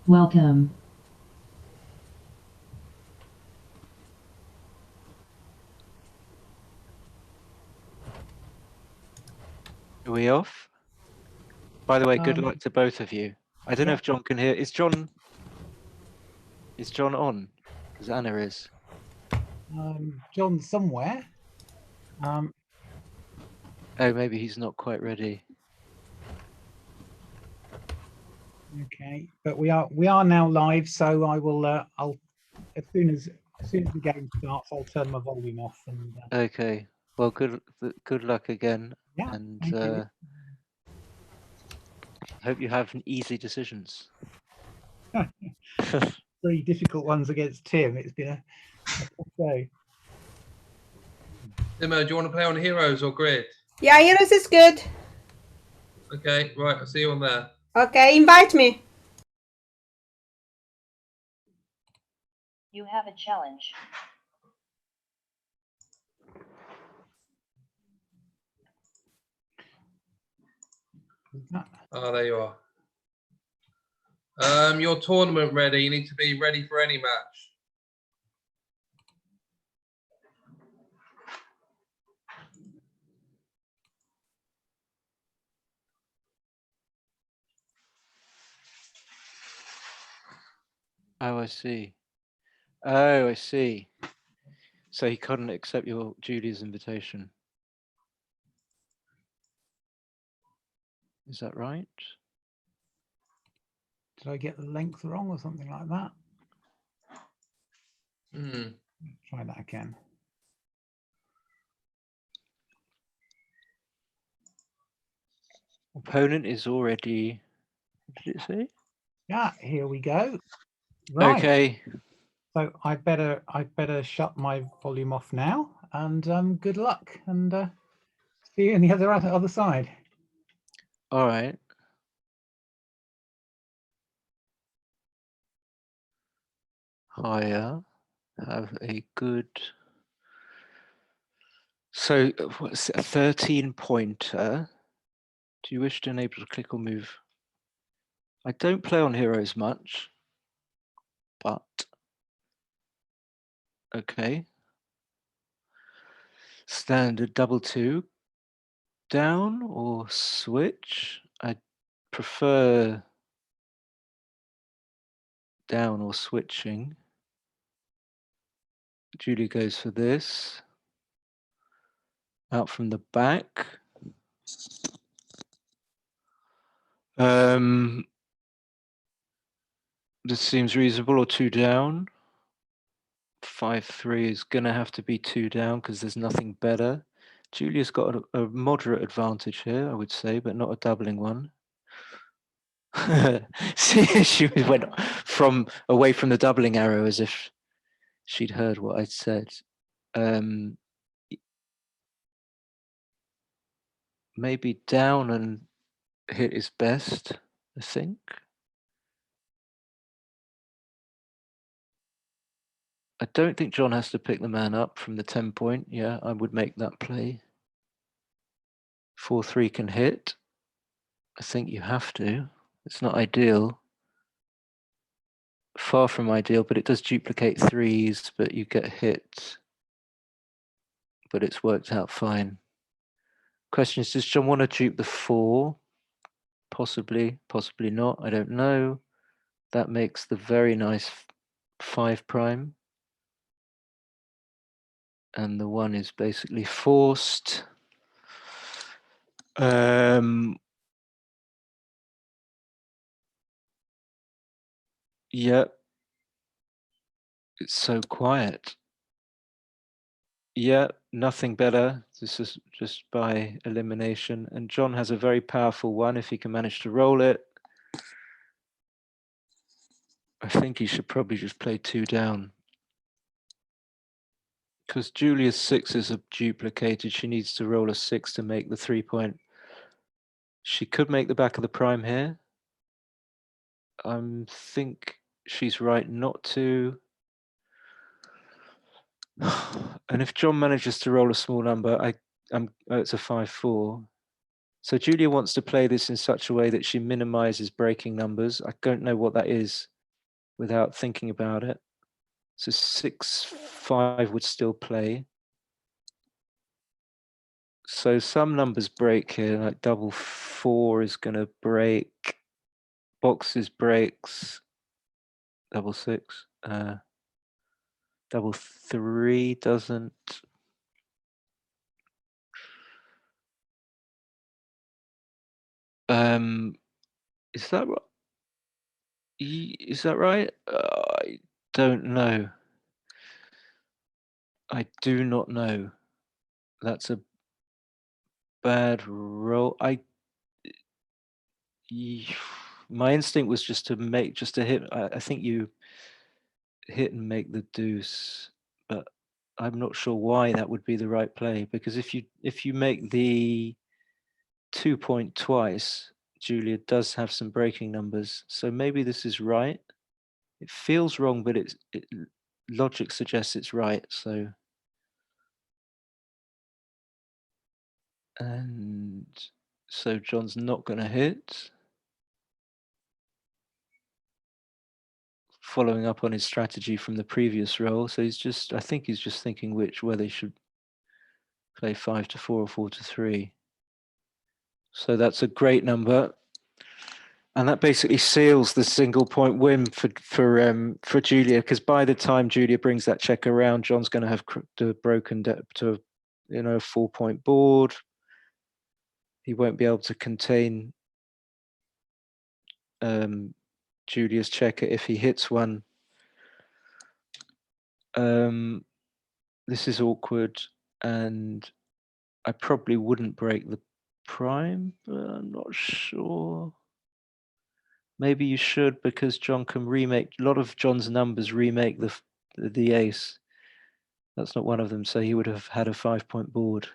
Welcome. Are we off? By the way, good Um, luck to both of you. I don't know yeah. if John can hear. Is John on? Because Anna is. John somewhere. Oh, maybe he's not quite ready. Okay, but we are now live, so I will. I'll as soon as the game starts, I'll turn my volume off. And Okay. Well, good luck again, yeah, and thank you. hope you have easy decisions. 3 difficult ones against Tim. It's been a tough day. Timo, do you want to play on Heroes or Grid? Yeah, Heroes is good. Okay, right, I'll see you on there. Okay, invite me. You have a challenge. Oh, there you are. Your tournament ready. You need to be ready for any match. Oh, I see. Oh, I see. So he couldn't accept your Julie's invitation. Is that right? Did I get the length wrong or something like that? Try that again. Opponent is already. What did it say? Yeah, here we go. Right. Okay. So I better shut my volume off now. And good luck. And see you on the other side. All right. Hiya. Have a good. So what's a 13 pointer? Do you wish to enable to click or move? I don't play on heroes much, but okay. Standard double 2 down or switch? I prefer down or switching. Julie goes for this. Out from the back. This seems reasonable, or 2 down. 5-3 is gonna have to be 2 down because there's nothing better. Julia's got a moderate advantage here, I would say, but not a doubling one. See, she went away from the doubling arrow as if she'd heard what I'd said. Maybe down and hit is best, I think. I don't think John has to pick the man up from the 10 point. Yeah, I would make that play. 4-3 can hit. I think you have to. It's not ideal. Far from ideal, but it does duplicate threes, but you get hit. But it's worked out fine. Question is, does John want to dupe the 4? Possibly, possibly not. I don't know. That makes the very nice 5 prime. And the 1 is basically forced. Yep. It's so quiet. Yeah, nothing better. This is just by elimination. And John has a very powerful 1 if he can manage to roll it. I think he should probably just play 2 down. Because Julia's 6s are duplicated. She needs to roll a 6 to make the 3 point. She could make the back of the prime here. I think she's right not to. And if John manages to roll a small number, it's a 5-4. So Julia wants to play this in such a way that she minimizes breaking numbers. I don't know what that is. without thinking about it. So 6-5 would still play. So some numbers break here, like double 4 is going to break. Boxes breaks. Double 6. Double 3 doesn't. Is that right? Is that right? I don't know. I do not know. That's a bad roll. My instinct was just to hit. I think you hit and make the deuce, but I'm not sure why that would be the right play, because if you make the 2-point twice, Julia does have some breaking numbers, so maybe this is right. It feels wrong, but logic suggests it's right. So, and so John's not going to hit. Following up on his strategy from the previous roll, so I think he's just thinking whether he should play 5-4 or 4-3. So that's a great number, and that basically seals the single point win for Julia, because by the time Julia brings that check around, John's going to have broken to a 4-point board. He won't be able to contain Julia's checker if he hits one. This is awkward, and I probably wouldn't break the prime, but I'm not sure. Maybe you should, because John can remake a lot of John's numbers. Remake the ace. That's not one of them, so he would have had a 5-point board.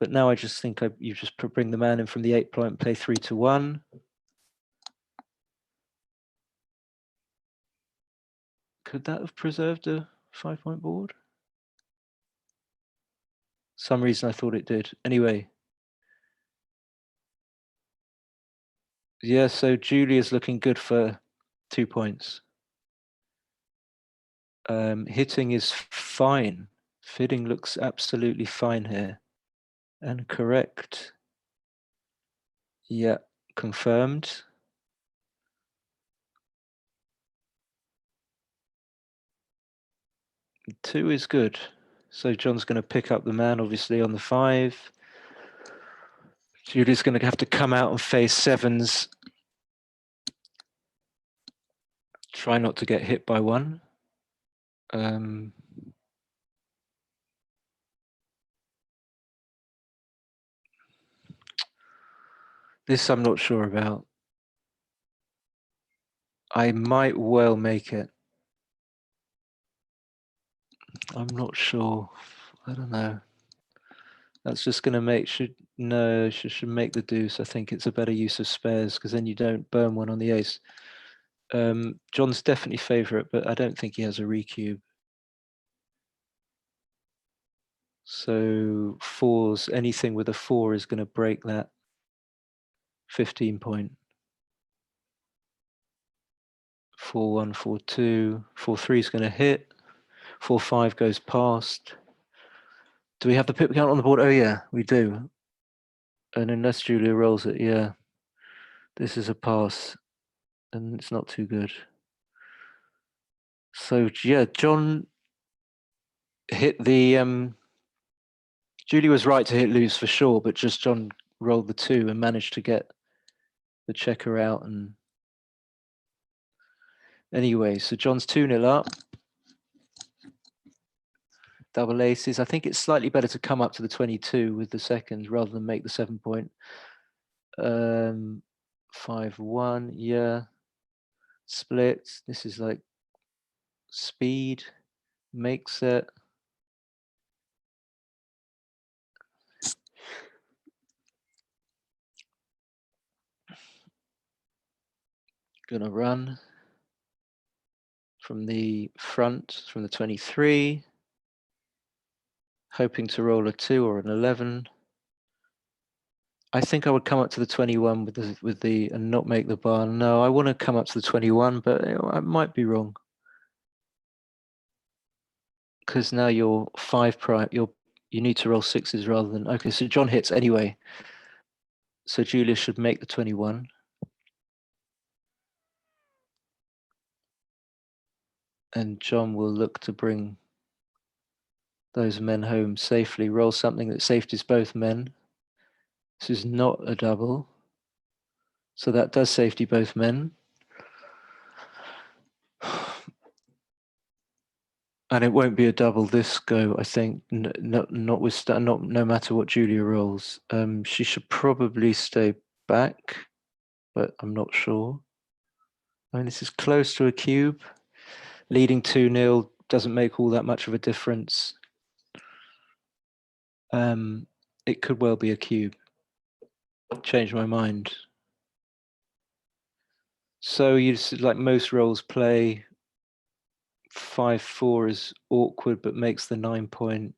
But now I just think you just bring the man in from the 8-point and play 3-1. Could that have preserved a 5-point board? Some reason I thought it did. Anyway. Yeah, so Julia's looking good for 2 points. Hitting is fine. Fitting looks absolutely fine here. And correct. Yeah, confirmed. Two is good. So John's going to pick up the man, obviously, on the 5. Julia's going to have to come out and face 7s. Try not to get hit by one. This I'm not sure about. I might well make it. I'm not sure. I don't know. That's just going to should make the deuce. I think it's a better use of spares, because then you don't burn one on the ace. John's definitely favourite, but I don't think he has a recube. So 4s, anything with a 4 is going to break that 15-point. 4-1, 4-2, 4-3 is going to hit. 4-5 goes past. Do we have the pip count on the board? Oh yeah, we do. And unless Julia rolls it, yeah. This is a pass, and it's not too good. So yeah, John hit the Julie was right to hit lose for sure, but just John rolled the 2 and managed to get the checker out. And anyway, so John's 2-0 up. Double aces. I think it's slightly better to come up to the 22 with the seconds rather than make the 7-point. 5-1, yeah. Split. This is like speed. Makes it. Gonna run from the front, from the 23. Hoping to roll a 2 or an 11. I think I would come up to the 21 with the and not make the bar. No, I want to come up to the 21, but I might be wrong. Because now you're 5 prime, you need to roll 6s rather than, okay, so John hits anyway. So Julia should make the 21. And John will look to bring those men home safely. Roll something that safeties both men. This is not a double. So that does safety both men. And it won't be a double this go, I think, no matter what Julia rolls. She should probably stay back, but I'm not sure. I mean, this is close to a cube. Leading 2-0 doesn't make all that much of a difference. It could well be a cube. Change my mind. So you like most rolls play 5-4 is awkward, but makes the 9 point.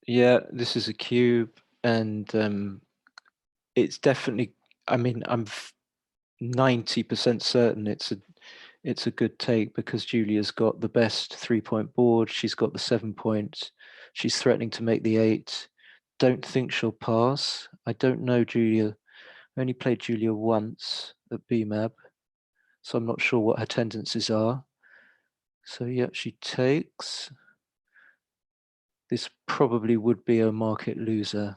Yeah, this is a cube, and it's definitely. I mean, I'm 90% certain it's a good take because Julia's got the best 3-point board. She's got the 7 points. She's threatening to make the 8. Don't think she'll pass. I don't know Julia. I only played Julia once at BMAB, so I'm not sure what her tendencies are. So yeah, she takes. This probably would be a market loser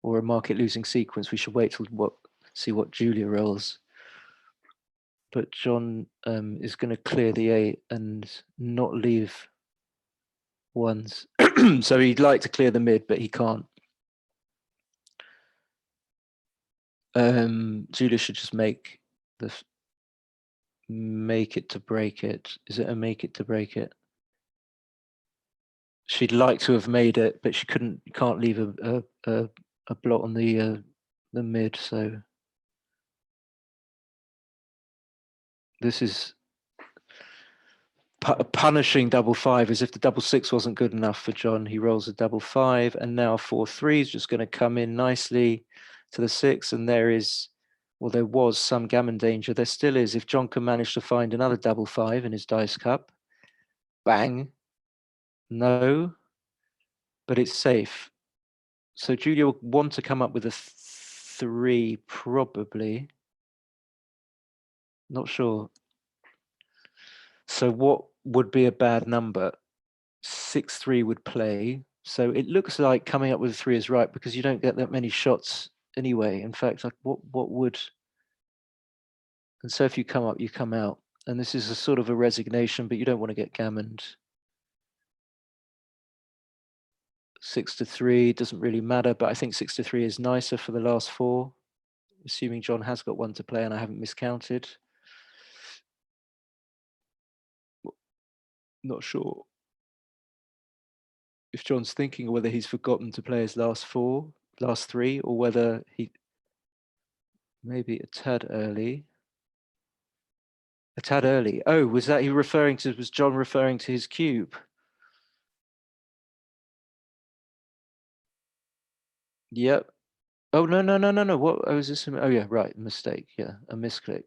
or a market losing sequence. We should wait till see what Julia rolls. But John is going to clear the 8 and not leave ones. So he'd like to clear the mid, but he can't. Julia should just make it to break it. Is it a make it to break it? She'd like to have made it, but she can't leave a blot on the mid. So this is punishing double 5, as if the double 6 wasn't good enough for John. He rolls a double 5, and now 4-3 is just going to come in nicely to the 6, and there was some gammon danger. There still is. If John can manage to find another double 5 in his dice cup, bang. No, but it's safe. So Julia will want to come up with a 3, probably. Not sure. So what would be a bad number? 6-3 would play. So it looks like coming up with a 3 is right because you don't get that many shots anyway. In fact, like what would? And so if you come up, you come out. And this is a sort of a resignation, but you don't want to get gammoned. 6-3 doesn't really matter, but I think 6-3 is nicer for the last 4, assuming John has got 1 to play and I haven't miscounted. Not sure if John's thinking whether he's forgotten to play his last 3, or whether he maybe a tad early. A tad early. Oh, was John referring to his cube? Yep. Oh, no. What was this? Oh, yeah, right. Mistake. Yeah, a misclick.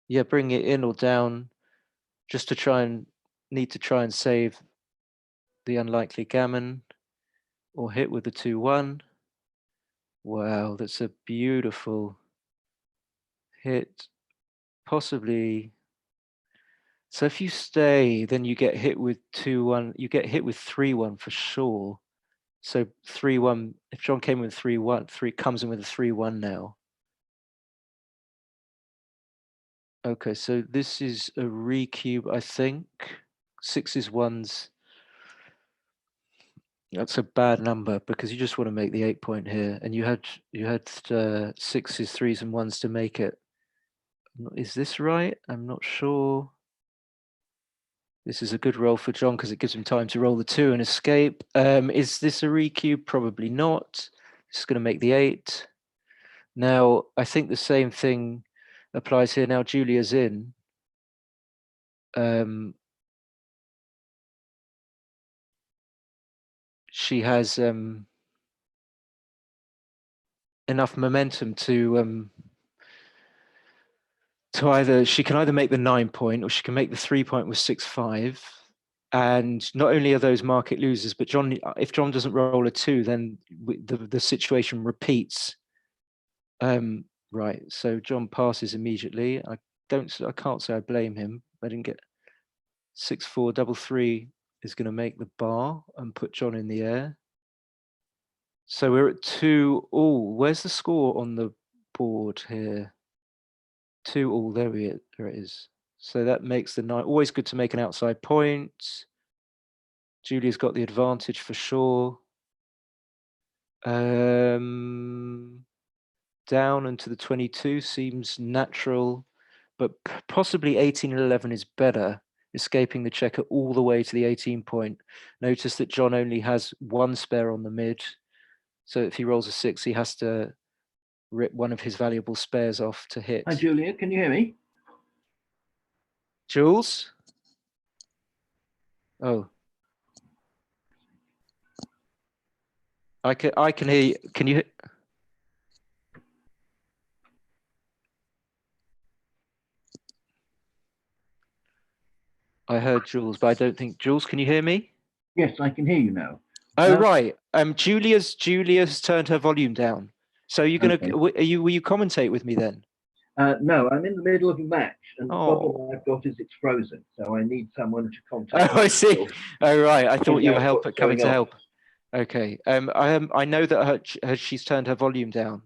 Yeah, bring it in or down just to need to try and save the unlikely gammon or hit with the 2-1. Wow, that's a beautiful hit. Possibly. So if you stay, then you get hit with 2-1. You get hit with 3-1 for sure. So 3-1. If John came with 3-1, 3 comes in with a 3-1 now. Okay, so this is a recube, I think. 6s, 1s. That's a bad number because you just want to make the 8 point here, and you had 6s, 3s, and 1s to make it. Is this right? I'm not sure. This is a good roll for John because it gives him time to roll the 2 and escape. Is this a recube? Probably not. This is going to make the 8. Now, I think the same thing applies here. Now Julia's in. she has enough momentum to she can either make the 9 point or she can make the 3 point with 6-5. And not only are those market losers, but if John doesn't roll a 2, then the situation repeats. Right, so John passes immediately. I can't say I blame him. I didn't get 6-4 double 3 is going to make the bar and put John in the air. So we're at 2 all. Where's the score on the board here? 2 all. There it is. So that makes the 9. Always good to make an outside point. Julia's got the advantage for sure. Down into the 22 seems natural, but possibly 18 and 11 is better, escaping the checker all the way to the 18 point. Notice that John only has 1 spare on the mid, so if he rolls a 6, he has to rip one of his valuable spares off to hit. Hi, Julia, can you hear me? Jules? Oh. I can hear you. Can you? I heard Jules, but I don't think Jules. Can you hear me? Yes, I can hear you now. Oh right. Julia's turned her volume down. So you're gonna Okay. will you commentate with me then? No, I'm in the middle of a match, and the Oh. problem I've got is it's frozen, so I need someone to contact. Oh, I see. Oh right. I thought you were what's coming going to on. help. Okay. I know that she's turned her volume down,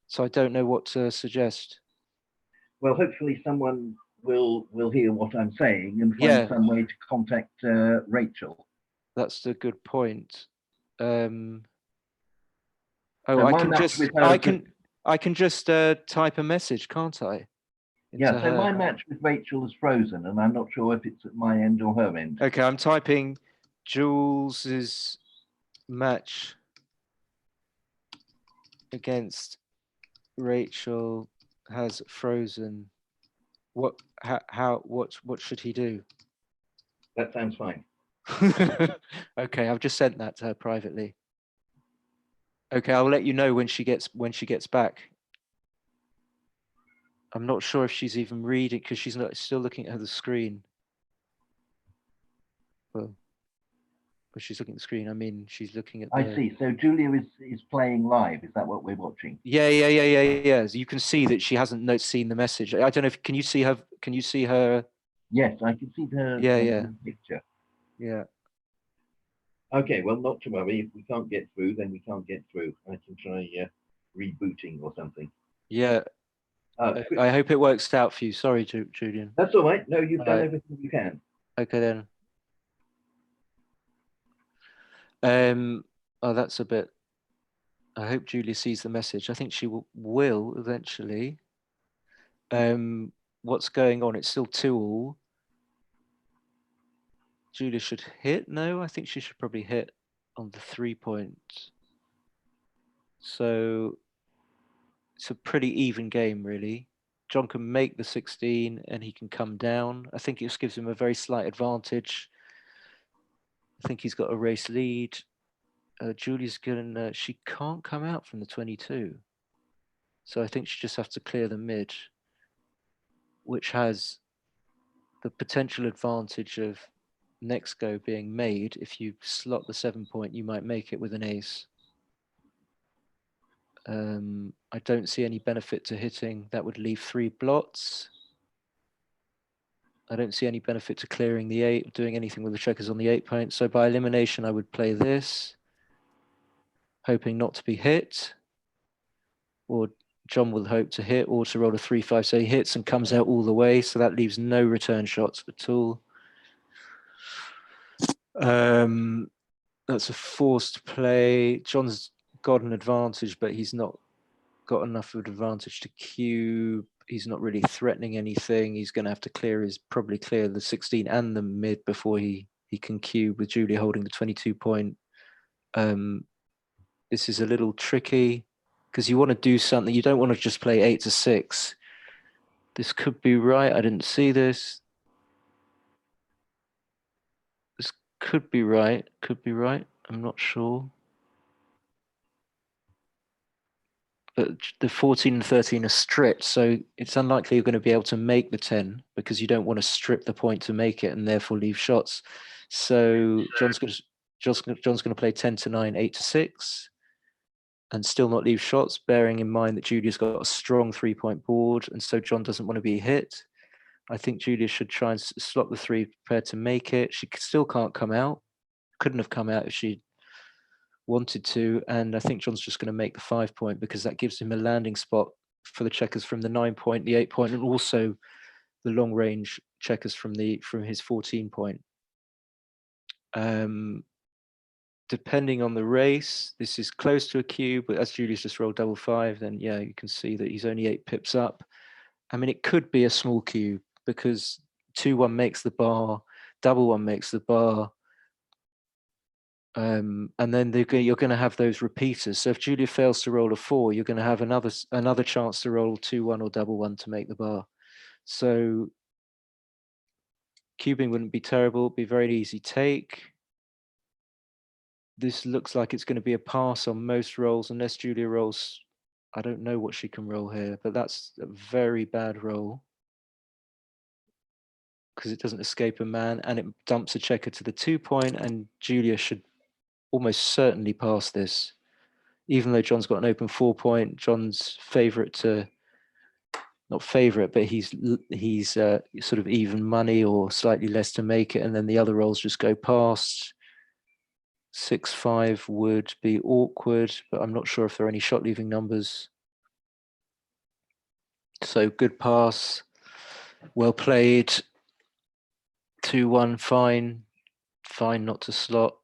so I don't know what to suggest. Well, hopefully someone will hear what I'm saying and find Yeah. some way to contact Rachel. That's a good point. So I my can match just with her I can just type a message, can't I? yeah, Into so my her. match with Rachel is frozen, and I'm not sure if it's at my end or her end. Okay, I'm typing Jules's match against Rachel has frozen. What should he do? That sounds fine. Okay, I've just sent that to her privately. Okay, I'll let you know when she gets back. I'm not sure if she's even reading because she's still looking at the screen. Well, but she's looking at the screen. I mean, she's looking at. I see. So Julia is playing live. Is that what we're watching? Yeah. You can see that she hasn't seen the message. I don't know if can you see her? Can you see her? Yes, I can see her Yeah. picture. Yeah. Okay, well, not to worry. If we can't get through, then we can't get through. I can try rebooting or something. Yeah. I hope it works out for you. Sorry, Julian. That's all right. No, you've done right. everything you can. Okay then. Oh, that's a bit. I hope Julia sees the message. I think she will eventually. What's going on? It's still 2-all. Julia should hit. No, I think she should probably hit on the 3 point. So it's a pretty even game, really. John can make the 16 and he can come down. I think it just gives him a very slight advantage. I think he's got a race lead. Julia's gonna, she can't come out from the 22. So I think she just has to clear the mid, which has the potential advantage of next go being made. If you slot the 7 point, you might make it with an ace. I don't see any benefit to hitting. That would leave 3 blots. I don't see any benefit to clearing the 8, doing anything with the checkers on the 8 point. So by elimination, I would play this, hoping not to be hit. Or John will hope to hit or to roll a 3-5. So he hits and comes out all the way. So that leaves no return shots at all. That's a forced play. John's got an advantage, but he's not got enough of an advantage to cube. He's not really threatening anything. He's going to have to probably clear the 16 and the mid before he can cube with Julia holding the 22 point. This is a little tricky because you want to do something. You don't want to just play 8 to 6. This could be right. I didn't see this. This could be right. Could be right. I'm not sure. But the 14 and 13 are stripped, so it's unlikely you're going to be able to make the 10 because you don't want to strip the point to make it and therefore leave shots. So John's going to play 10 to 9, 8 to 6, and still not leave shots, bearing in mind that Julia's got a strong 3-point board, and so John doesn't want to be hit. I think Julia should try and slot the 3 prepared to make it. She still can't come out. Couldn't have come out if she wanted to, and I think John's just going to make the 5-point because that gives him a landing spot for the checkers from the 9-point, the 8-point, and also the long range checkers from his 14-point. Depending on the race, this is close to a cube, but as Julia's just rolled double 5, then yeah, you can see that he's only 8 pips up. I mean, it could be a small cube because 2-1 makes the bar, double 1 makes the bar. And then you're going to have those repeaters. So if Julia fails to roll a 4, you're going to have another chance to roll 2-1 or double 1 to make the bar. So cubing wouldn't be terrible, it'd be very easy take. This looks like it's going to be a pass on most rolls, unless Julia rolls. I don't know what she can roll here, but that's a very bad roll because it doesn't escape a man and it dumps a checker to the 2-point, and Julia should almost certainly pass this. Even though John's got an open 4-point, John's favorite to, not favorite, but he's sort of even money or slightly less to make it, and then the other rolls just go past. 6-5 would be awkward, but I'm not sure if there are any shot leaving numbers. So good pass, well played. 2-1, fine not to slot.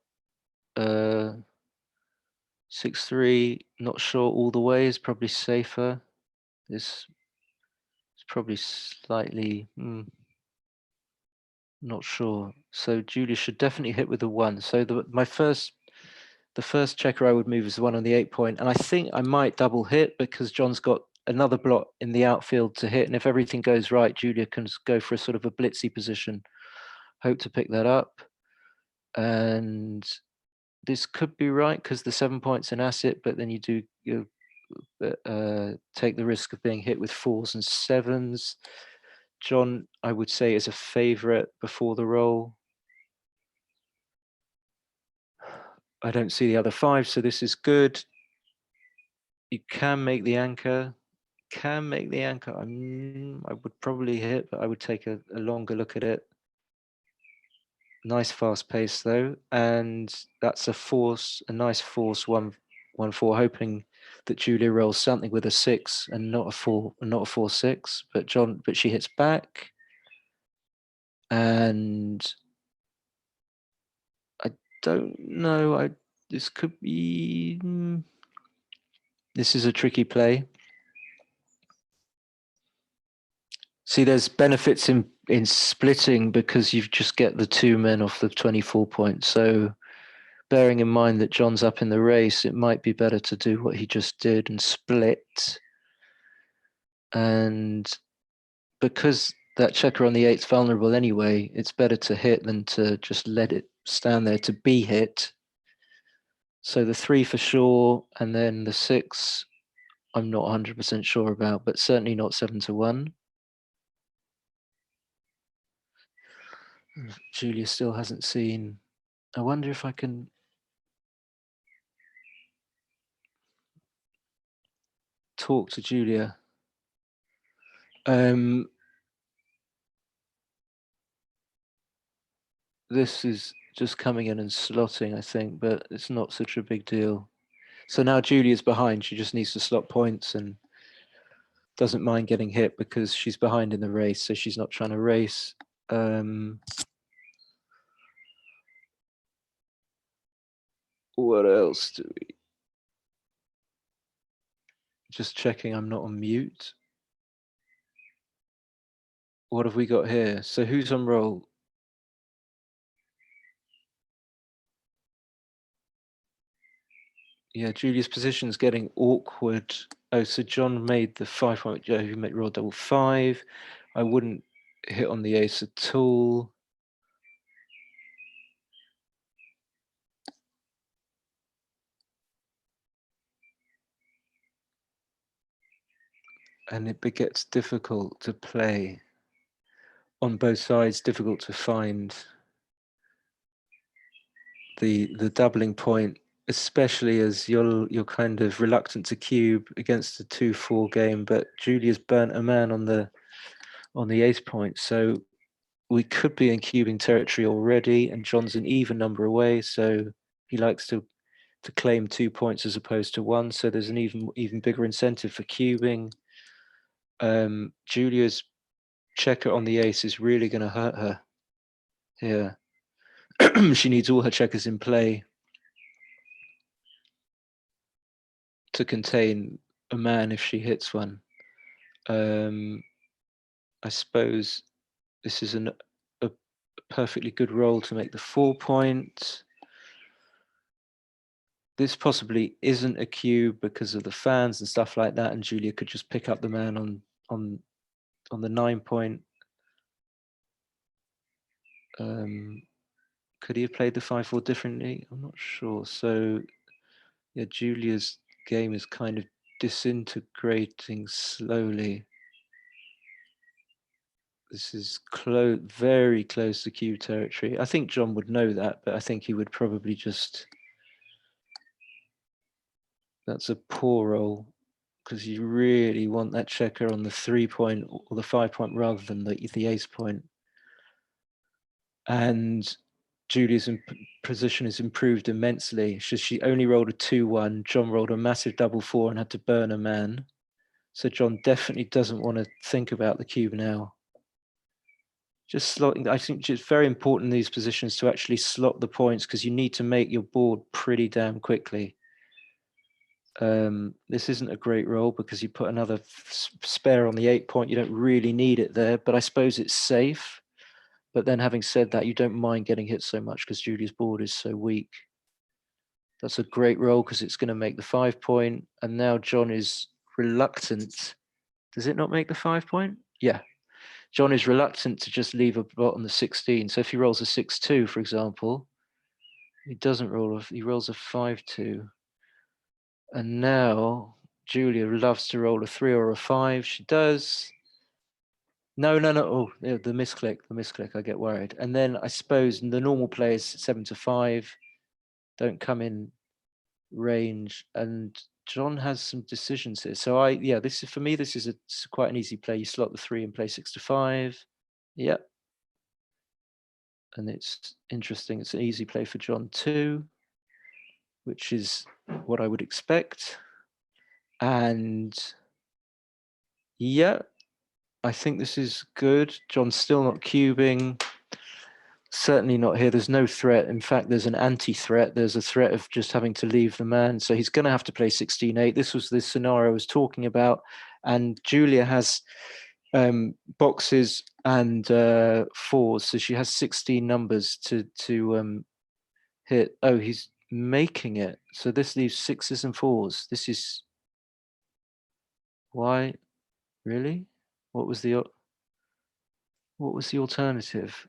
6-3, not sure all the way, is probably safer. This is probably slightly, not sure. So Julia should definitely hit with the 1. So the first checker I would move is the 1 on the 8-point, and I think I might double hit because John's got another block in the outfield to hit, and if everything goes right, Julia can go for a sort of a blitzy position. Hope to pick that up, and this could be right because the 7-point's an asset, but then you take the risk of being hit with 4s and 7s. John, I would say, is a favorite before the roll. I don't see the other 5, so this is good. You can make the anchor. I would probably hit, but I would take a longer look at it. Nice fast pace though, and that's a nice force 1-4, hoping that Julia rolls something with a 6 and not a 4-6. But she hits back, and I don't know. This could be. This is a tricky play. See, there's benefits in splitting because you just get the 2 men off the 24 points. So bearing in mind that John's up in the race, it might be better to do what he just did and split. And because that checker on the 8's vulnerable anyway, it's better to hit than to just let it stand there to be hit. So the 3 for sure, and then the 6, I'm not 100% sure about, but certainly not 7-1. Julia still hasn't seen. I wonder if I can talk to Julia. This is just coming in and slotting, I think, but it's not such a big deal. So now Julia's behind. She just needs to slot points and doesn't mind getting hit because she's behind in the race, so she's not trying to race. What else do we? Just checking I'm not on mute. What have we got here? So who's on roll? Yeah, Julia's position's getting awkward. Oh, so John made the 5-point. Yeah, he made roll double 5. I wouldn't hit on the ace at all. and it gets difficult to play on both sides, difficult to find the doubling point, especially as you're kind of reluctant to cube against a 2-4 game, but Julia's burnt a man on the ace point, so we could be in cubing territory already, and John's an even number away, so he likes to claim 2 points as opposed to 1, so there's an even bigger incentive for cubing. Julia's checker on the ace is really going to hurt her here. She needs all her checkers in play to contain a man if she hits one. I suppose this is a perfectly good roll to make the 4 point. This possibly isn't a cube because of the fans and stuff like that, and Julia could just pick up the man on the 9 point. Could he have played the 5-4 differently? I'm not sure. So yeah, Julia's game is kind of disintegrating slowly. This is very close to cube territory. I think John would know that, but I think he would probably just... That's a poor roll, because you really want that checker on the 3 point or the 5 point rather than the ace point. And Julia's position is improved immensely. She only rolled a 2-1. John rolled a massive double 4 and had to burn a man. So John definitely doesn't want to think about the cube now. Just slotting, I think it's very important in these positions to actually slot the points, because you need to make your board pretty damn quickly. This isn't a great roll because you put another spare on the 8 point. You don't really need it there, but I suppose it's safe. But then having said that, you don't mind getting hit so much because Julia's board is so weak. That's a great roll because it's going to make the 5 point. And now John is reluctant. Does it not make the 5 point? Yeah. John is reluctant to just leave a blot on the 16. So if he rolls a 6-2, for example, he doesn't roll, he rolls a 5-2. And now Julia loves to roll a 3 or a 5. She does. No. Oh, yeah, the misclick. I get worried. And then I suppose the normal players 7-5 don't come in range, and John has some decisions here. So this is, for me, this is quite an easy play. You slot the 3 and play 6-5. Yep. And it's interesting. It's an easy play for John too, which is what I would expect. And yeah, I think this is good. John's still not cubing. Certainly not here. There's no threat. In fact, there's an anti-threat. There's a threat of just having to leave the man. So he's going to have to play 16-8. This was the scenario I was talking about. And Julia has boxes and fours. So she has 16 numbers to hit. Oh, he's making it. So this leaves 6s and 4s. This is... Why? Really? What was the alternative?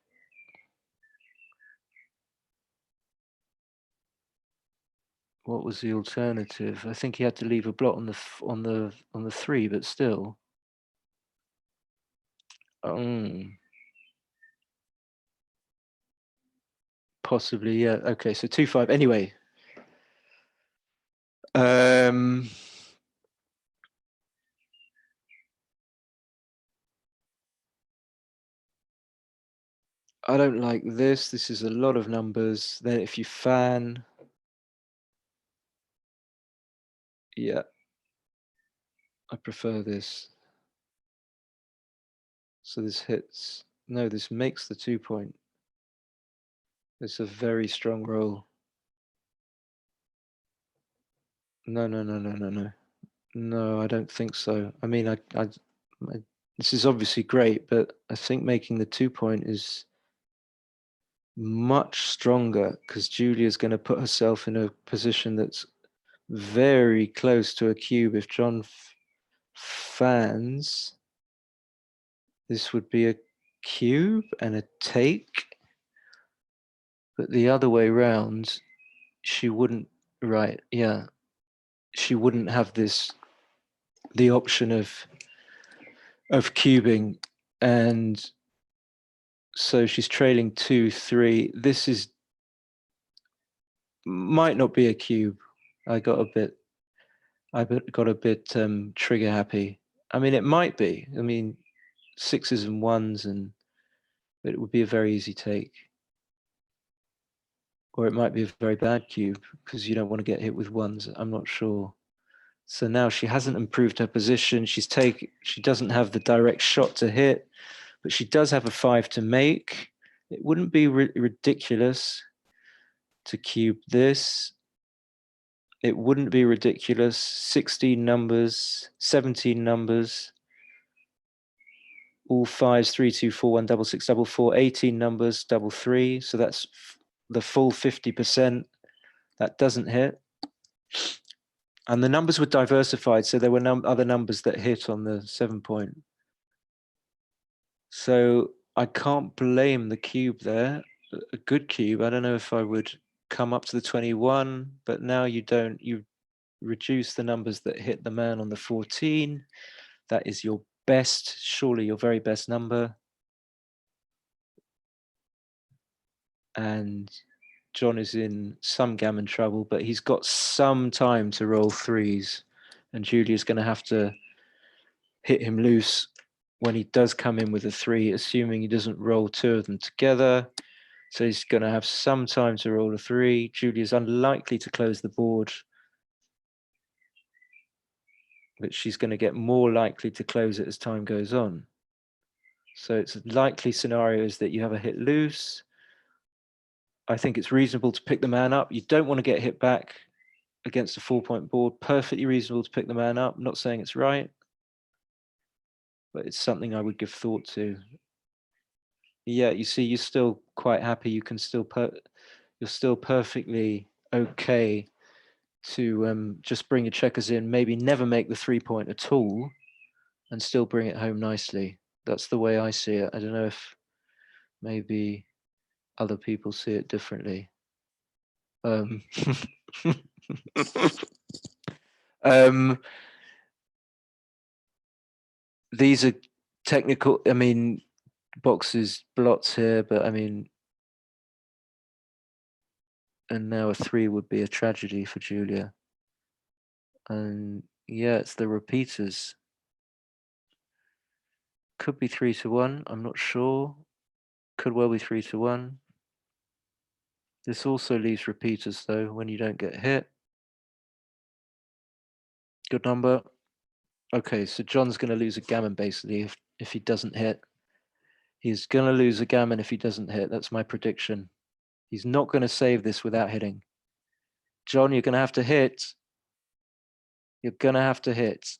What was the alternative? I think he had to leave a blot on the 3, but still. Possibly, yeah. Okay, so 2-5. Anyway. I don't like this. This is a lot of numbers. Then if you fan, yeah, I prefer this. So this hits. No, this makes the 2 point. It's a very strong roll. No. No, I don't think so. I mean, this is obviously great, but I think making the 2 point is much stronger because Julia's going to put herself in a position that's very close to a cube. If John fans, this would be a cube and a take, but the other way round, she wouldn't, right? Yeah, she wouldn't have the option of of cubing, and so she's trailing 2-3. This is might not be a cube. I got a bit trigger happy. I mean, it might be. I mean, 6s and 1s, and it would be a very easy take. Or it might be a very bad cube because you don't want to get hit with 1s. I'm not sure. So now she hasn't improved her position. She doesn't have the direct shot to hit, but she does have a 5 to make. It wouldn't be ridiculous to cube this. It wouldn't be ridiculous. 16 numbers, 17 numbers, all 5s, 3, 2, 4, 1, double 6, double 4, 18 numbers, double 3. So that's the full 50%. That doesn't hit. And the numbers were diversified, so there were other numbers that hit on the 7-point. So I can't blame the cube there. A good cube. I don't know if I would come up to the 21, but now you don't. You reduce the numbers that hit the man on the 14. That is your best, surely your very best number. And John is in some gammon trouble, but he's got some time to roll 3s. And Julia's going to have to hit him loose when he does come in with a 3, assuming he doesn't roll 2 of them together. So he's going to have some time to roll a 3. Julia's unlikely to close the board, but she's going to get more likely to close it as time goes on. So it's likely scenarios that you have a hit loose. I think it's reasonable to pick the man up. You don't want to get hit back against a 4-point board. Perfectly reasonable to pick the man up. I'm not saying it's right, but it's something I would give thought to. Yeah, you see, you're still quite happy. You can still you're still perfectly okay to just bring your checkers in, maybe never make the 3-point at all, and still bring it home nicely. That's the way I see it. I don't know if maybe other people see it differently. These are technical, I mean, boxes, blots here, but I mean, and now a 3 would be a tragedy for Julia. And yeah, it's the repeaters. Could be 3-1, I'm not sure. Could well be 3-1. This also leaves repeaters though, when you don't get hit. Good number. Okay, so John's going to lose a gammon basically if he doesn't hit. He's going to lose a gammon if he doesn't hit. That's my prediction. He's not going to save this without hitting. John, you're going to have to hit. You're going to have to hit.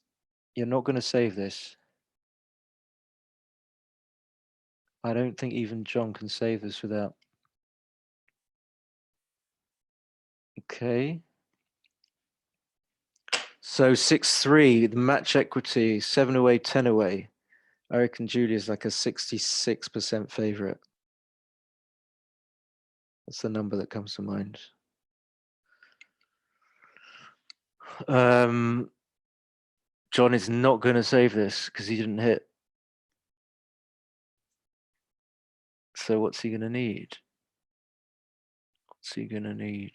You're not going to save this. I don't think even John can save this without. Okay. So 6-3, the match equity, 7 away, 10 away. I reckon Julia's like a 66% favorite. That's the number that comes to mind. John is not going to save this because he didn't hit. So what's he going to need? What's he going to need?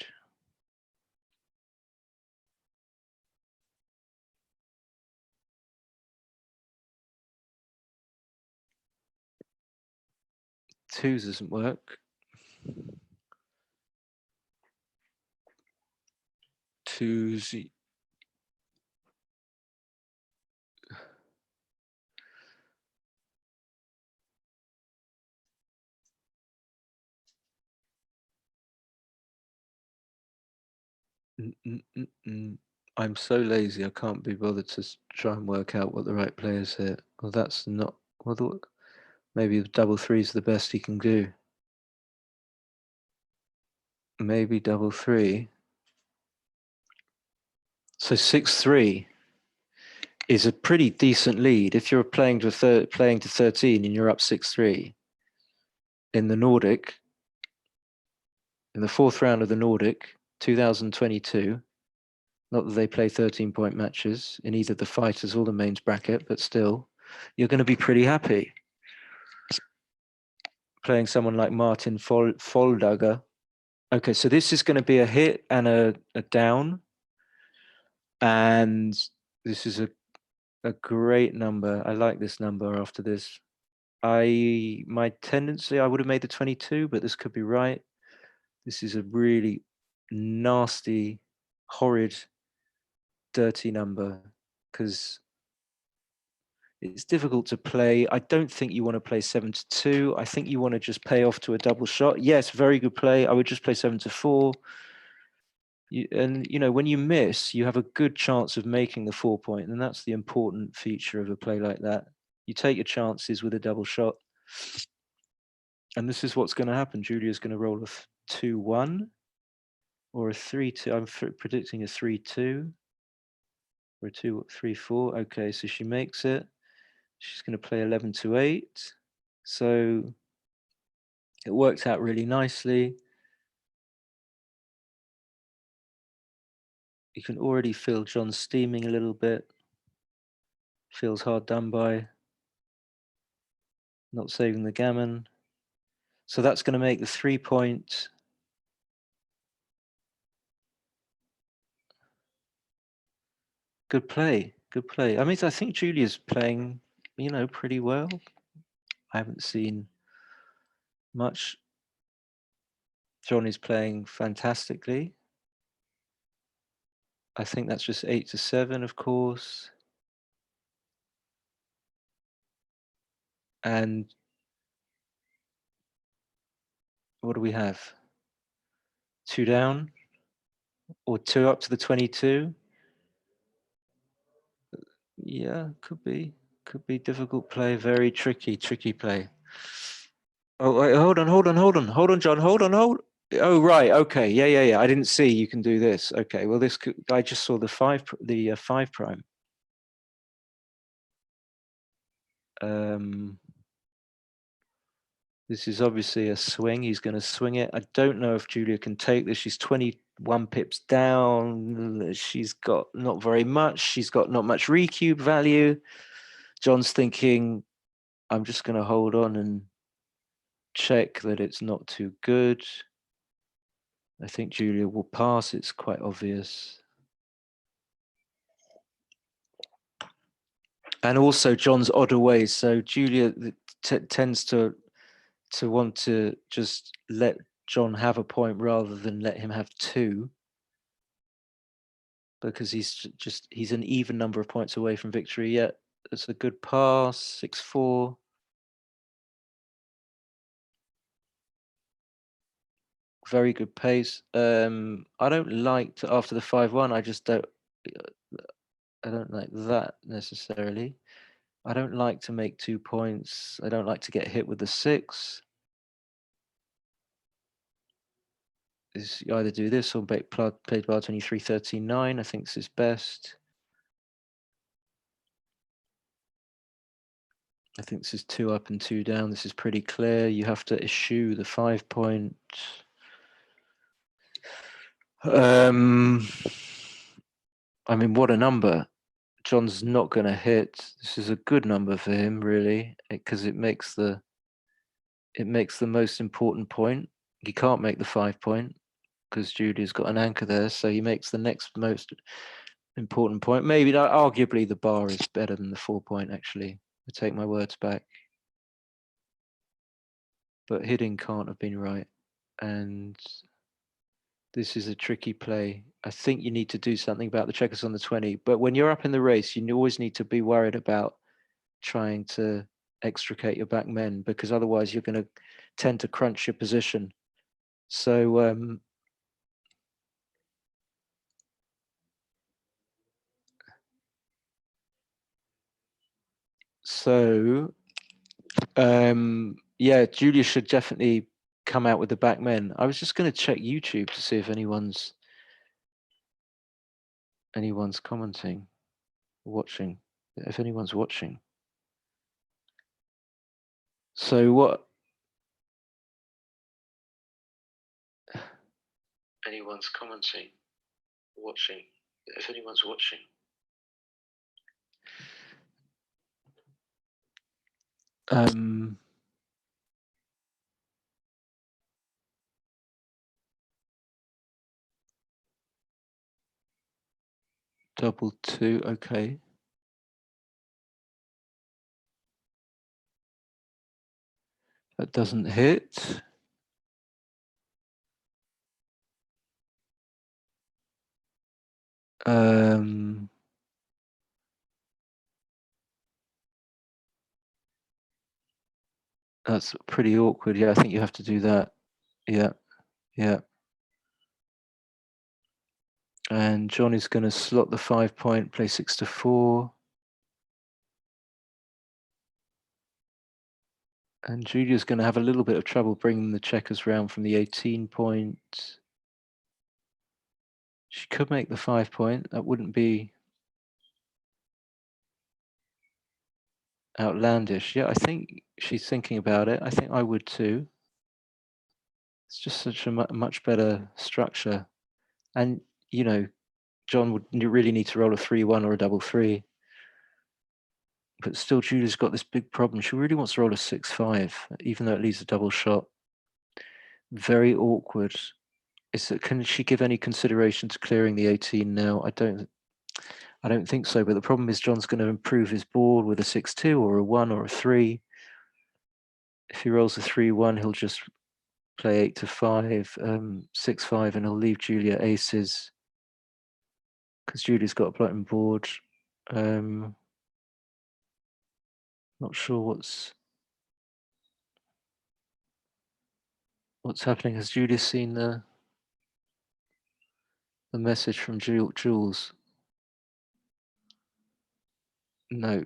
Twos doesn't work. Twos. I'm so lazy. I can't be bothered to try and work out what the right players here. Well, that's not. Well, maybe the double 3 is the best he can do. Maybe double 3. So 6-3 is a pretty decent lead. If you're playing to 13 and you're up 6-3 in the Nordic, in the 4th round of the Nordic, 2022. Not that they play 13-point matches in either the fighters or the mains bracket, but still, you're going to be pretty happy. Playing someone like Martin Foldagger. Okay, so this is going to be a hit and a down. And this is a great number. I like this number after this. My tendency, I would have made the 22, but this could be right. This is a really nasty, horrid, dirty number because it's difficult to play. I don't think you want to play 7-2. I think you want to just pay off to a double shot. Yes, very good play. I would just play 7-4. And when you miss, you have a good chance of making the 4 point, and that's the important feature of a play like that. You take your chances with a double shot, and this is what's going to happen. Julia's going to roll a 2-1 or a 3-2. I'm predicting a 3-2 or a 2-3-4. Okay, so she makes it. She's going to play 11-8. So it worked out really nicely. You can already feel John steaming a little bit. Feels hard done by. Not saving the gammon. So that's going to make the 3 point. Good play. Good play. I mean, I think Julia's playing, pretty well. I haven't seen much. John is playing fantastically. I think that's just 8-7, of course. And what do we have? 2 down or 2 up to the 22? Yeah, could be difficult play, very tricky play. Oh, wait, hold on, John, hold on. Oh, right, okay, yeah. I didn't see you can do this. Okay, well, I just saw the 5 prime. This is obviously a swing. He's going to swing it. I don't know if Julia can take this. She's 21 pips down. She's got not very much. She's got not much recube value. John's thinking, I'm just going to hold on and check that it's not too good. I think Julia will pass. It's quite obvious. And also John's odder ways. So Julia tends to want to just let John have a point rather than let him have 2. Because he's an even number of points away from victory. Yet it's a good pass, 6-4. Very good pace. I don't like to after the 5-1. I don't like that necessarily. I don't like to make 2 points. I don't like to get hit with the 6. Is you either do this or play bar 23-13-9. I think this is best. I think this is 2 up and 2 down. This is pretty clear. You have to eschew the 5 point. I mean, what a number. John's not going to hit. This is a good number for him, really, because it makes the most important point. He can't make the 5 point because Julia's got an anchor there, so he makes the next most important point. Maybe, arguably, the bar is better than the 4 point, actually. I take my words back. But hitting can't have been right. And this is a tricky play. I think you need to do something about the checkers on the 20. But when you're up in the race, you always need to be worried about trying to extricate your back men, because otherwise you're going to tend to crunch your position. So yeah, Julia should definitely come out with the back men. I was just going to check YouTube to see if anyone's commenting, watching, if anyone's watching. So what? Anyone's commenting, watching, if anyone's watching. Um, double two, okay. That doesn't hit. That's pretty awkward. Yeah, I think you have to do that. Yeah, yeah. And John is going to slot the 5 point, play 6 to 4. And Julia's going to have a little bit of trouble bringing the checkers round from the 18 point. She could make the 5 point. That wouldn't be outlandish. Yeah, I think she's thinking about it. I think I would too. It's just such a much better structure. And, you know, John would really need to roll a 3-1 or a double 3. But still, Julia's got this big problem. She really wants to roll a 6-5, even though it leaves a double shot. Very awkward. Can she give any consideration to clearing the 18 now? I don't think so. But the problem is John's going to improve his board with a 6-2 or a 1 or a 3. If he rolls a 3-1, he'll just play 8 to 5, 6-5, and he'll leave Julia aces because Julia's got a platinum board. Not sure what's happening. Has Julia seen the message from Jules? No.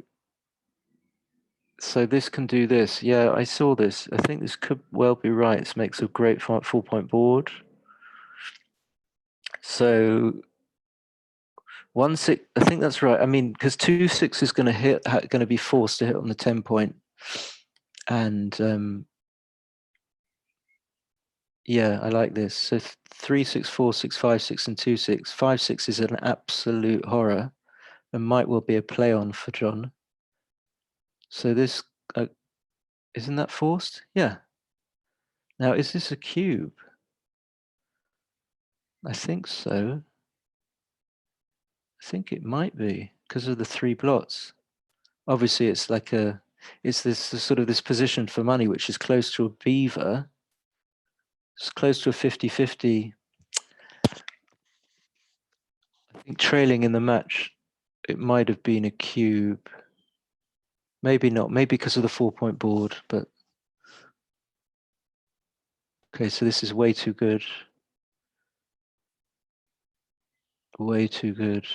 So this can do this. Yeah, I saw this. I think this could well be right. This makes a great 4 point board. So 1-6, I think that's right. I mean, because 2-6 is going to be forced to hit on the 10 point, and yeah, I like this. So 3-6, 4-6, 5-6, and 2-6. 5-6 is an absolute horror, and might well be a play on for John. So this isn't that forced? Yeah. Now, is this a cube? I think so. I think it might be because of the 3 blots. Obviously, it's like it's this sort of this position for money, which is close to a beaver. It's close to a 50-50. I think trailing in the match, it might have been a cube. Maybe not. Maybe because of the 4 point board, but okay. So this is way too good. Way too good.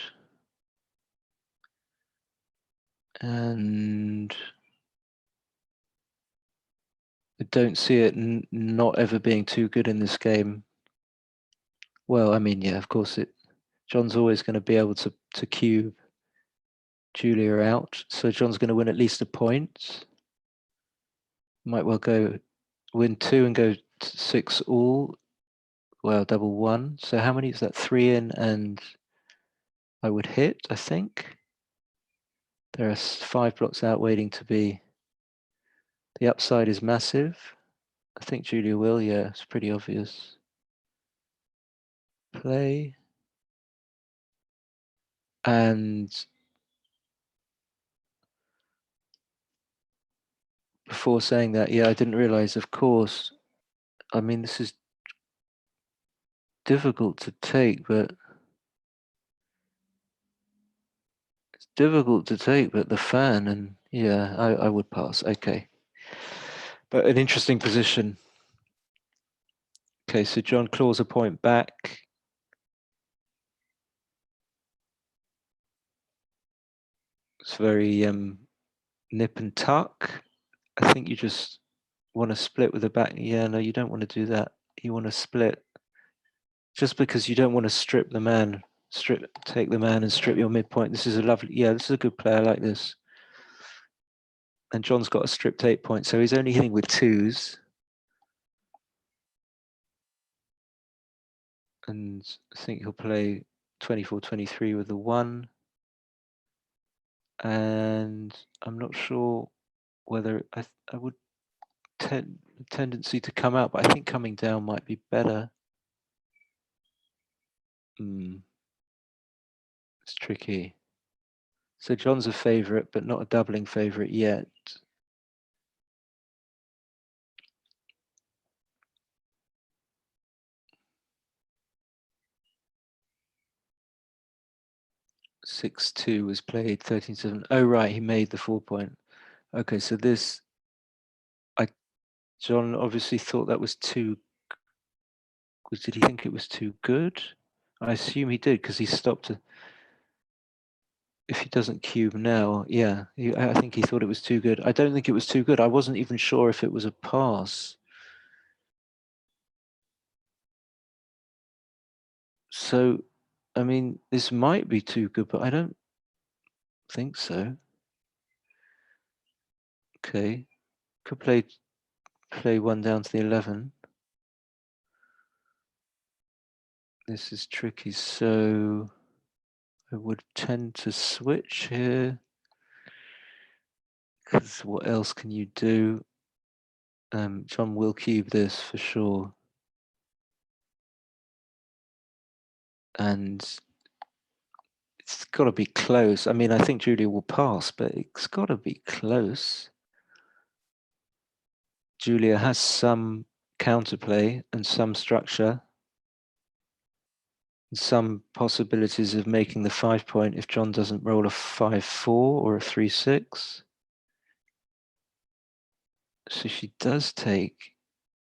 And I don't see it not ever being too good in this game. Well, I mean, yeah, of course John's always going to be able to cube Julia out. So John's going to win at least a point. Might well win 2 and go 6 all. Well, double 1. So how many is that? 3 in, and I would hit, I think. There are 5 blocks out waiting to be. The upside is massive. I think Julia will, yeah, it's pretty obvious. Play. And before saying that, yeah, I didn't realize, of course, I mean, this is difficult to take, but it's difficult to take, but the fan, and yeah, I would pass. Okay. But an interesting position. Okay, so John claws a point back. It's very nip and tuck. I think you just want to split with the back. Yeah, no, you don't want to do that. You want to split just because you don't want to strip the man, take the man and strip your midpoint. This is a lovely, yeah, this is a good play. I like this. And John's got a stripped 8 point, so he's only hitting with 2s. And I think he'll play 24-23 with the 1. And I'm not sure whether I would tendency to come out, but I think coming down might be better. It's tricky. So John's a favourite, but not a doubling favourite yet. (6-2) was played, 13-7. Oh right, he made the 4-point. Okay, so this, John obviously thought that was too. Did he think it was too good? I assume he did because he stopped. If he doesn't cube now, yeah, I think he thought it was too good. I don't think it was too good. I wasn't even sure if it was a pass. So, I mean, this might be too good, but I don't think so. Okay, could play one down to the 11. This is tricky, so I would tend to switch here. Because what else can you do? John will cube this for sure. And it's got to be close. I mean, I think Julia will pass, but it's got to be close. Julia has some counterplay and some structure, and some possibilities of making the 5-point if John doesn't roll a 5-4 or a 3-6. So she does take.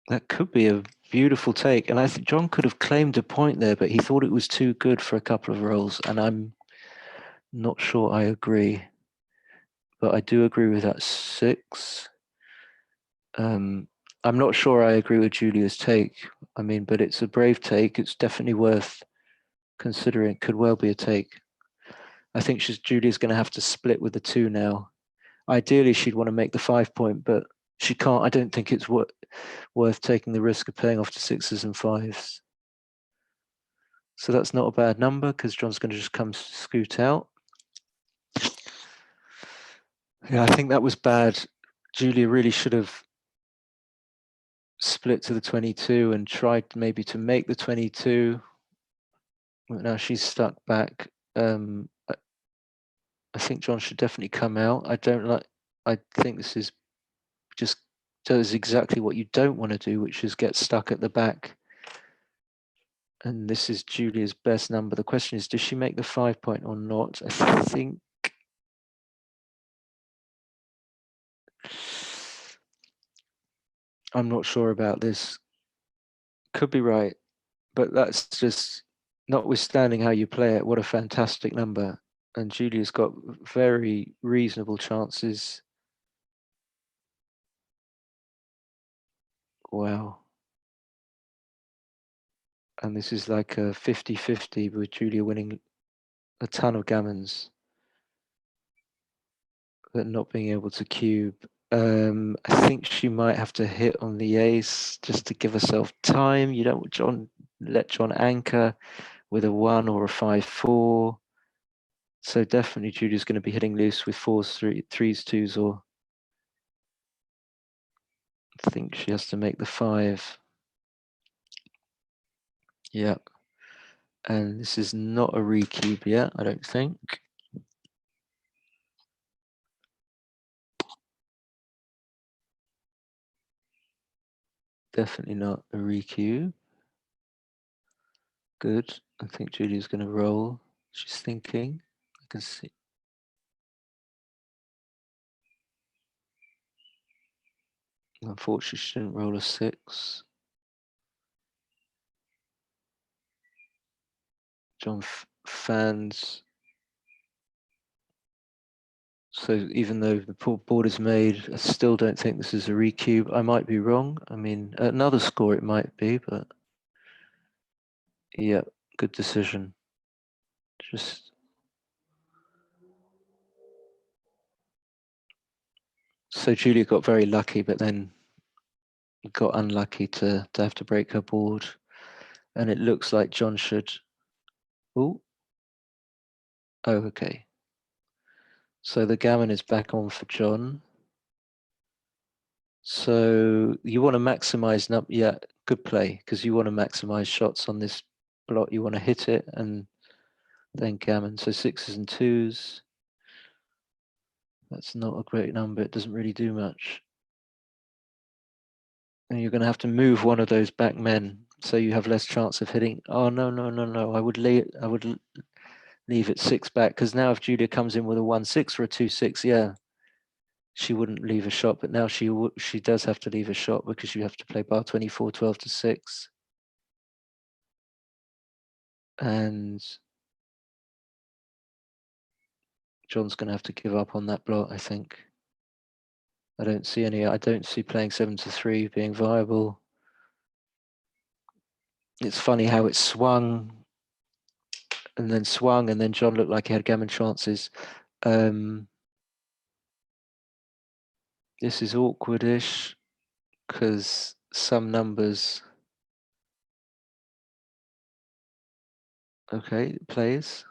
That could be a beautiful take, and I think John could have claimed a point there, but he thought it was too good for a couple of rolls, and I'm not sure I agree. But I do agree with that 6. I'm not sure I agree with Julia's take. I mean, but it's a brave take. It's definitely worth considering. Could well be a take. I think Julia's going to have to split with the 2 now. Ideally, she'd want to make the 5-point, but she can't. I don't think it's worth taking the risk of paying off to 6s and 5s. So that's not a bad number because John's going to just come scoot out. Yeah, I think that was bad. Julia really should have split to the 22 and tried maybe to make the 22. Now she's stuck back. I think John should definitely come out. I think this is just does exactly what you don't want to do, which is get stuck at the back. And this is Julia's best number. The question is, does she make the 5-point or not? I think I'm not sure about this. Could be right, but that's just notwithstanding how you play it. What a fantastic number. And Julia's got very reasonable chances. Wow. And this is like a 50-50 with Julia winning a ton of gammons, but not being able to cube. I think she might have to hit on the ace just to give herself time. You don't let John anchor with a 1 or a 5-4. So definitely Julia's going to be hitting loose with 4s, 3s, 2s, or I think she has to make the 5. Yeah. And this is not a recube yet, I don't think. Definitely not a recube. Good. I think Julia's going to roll. She's thinking. I can see. Unfortunately, she didn't roll a 6. John fans. So even though the board is made, I still don't think this is a recube. I might be wrong. I mean, at another score it might be, but yeah, good decision. Just so Julia got very lucky, but then got unlucky to have to break her board, and it looks like John should. Oh, okay. So the gammon is back on for John. So you want to maximize yeah, good play, because you want to maximize shots on this block. You want to hit it and then gammon. So 6s and 2s. That's not a great number. It doesn't really do much. And you're going to have to move one of those back men, so you have less chance of hitting. Oh no, no, no, no! I would leave it 6 back, because now if Julia comes in with a 1-6 or a 2-6, yeah, she wouldn't leave a shot. But now she does have to leave a shot, because you have to play bar 24, 12 to 6, and John's going to have to give up on that block, I think. I don't see playing 7 to 3 being viable. It's funny how it swung and then John looked like he had gammon chances. This is awkward-ish, because some numbers. Okay, plays.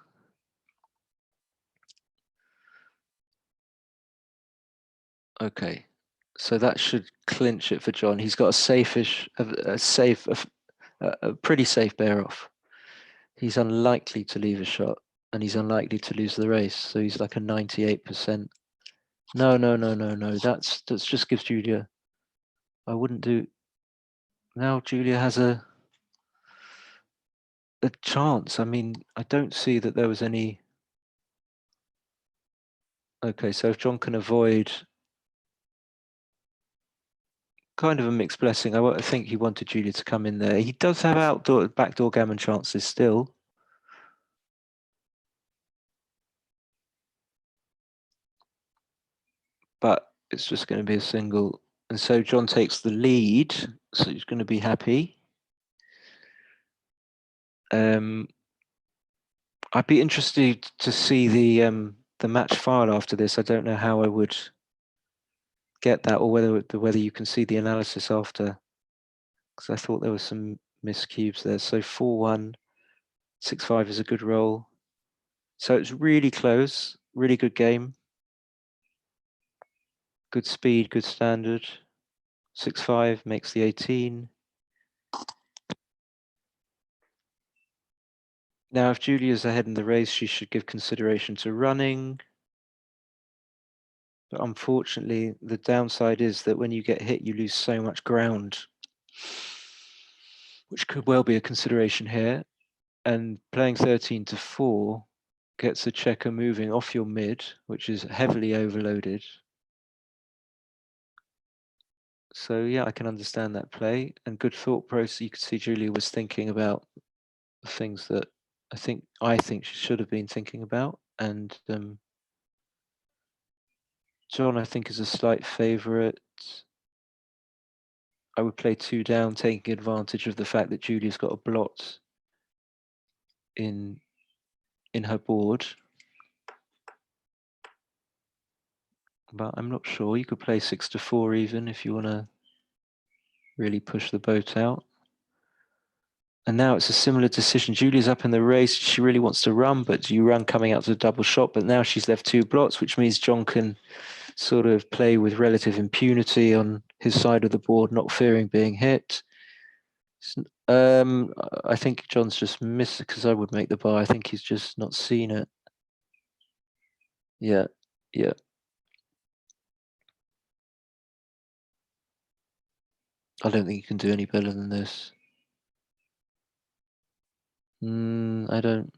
Okay, so that should clinch it for John. He's got a pretty safe bear off. He's unlikely to leave a shot, and he's unlikely to lose the race. So he's like a 98%. No. That's just gives Julia. I wouldn't do. Now Julia has a chance. I mean, I don't see that there was any. Okay, so if John can avoid, kind of a mixed blessing. I think he wanted Julia to come in there. He does have backdoor gammon chances still. But it's just going to be a single. And so John takes the lead, so he's going to be happy. I'd be interested to see the match file after this. I don't know how I would get that, or whether you can see the analysis after, because I thought there was some missed cubes there. So 4-1, 6-5 is a good roll. So it's really close, really good game. Good speed, good standard. 6-5 makes the 18. Now, if Julia's ahead in the race, she should give consideration to running. But unfortunately, the downside is that when you get hit, you lose so much ground, which could well be a consideration here. And playing 13 to 4 gets a checker moving off your mid, which is heavily overloaded. So yeah, I can understand that play, and good thought process. You could see Julia was thinking about the things that I think she should have been thinking about. And John, I think, is a slight favourite. I would play 2 down, taking advantage of the fact that Julia's got a blot in her board. But I'm not sure. You could play 6 to 4 even if you want to really push the boat out. And now it's a similar decision. Julia's up in the race. She really wants to run, but you run coming out to a double shot. But now she's left 2 blots, which means John can sort of play with relative impunity on his side of the board, not fearing being hit. I think John's just missed, because I would make the bar. I think he's just not seen it. Yeah. I don't think you can do any better than this. I don't.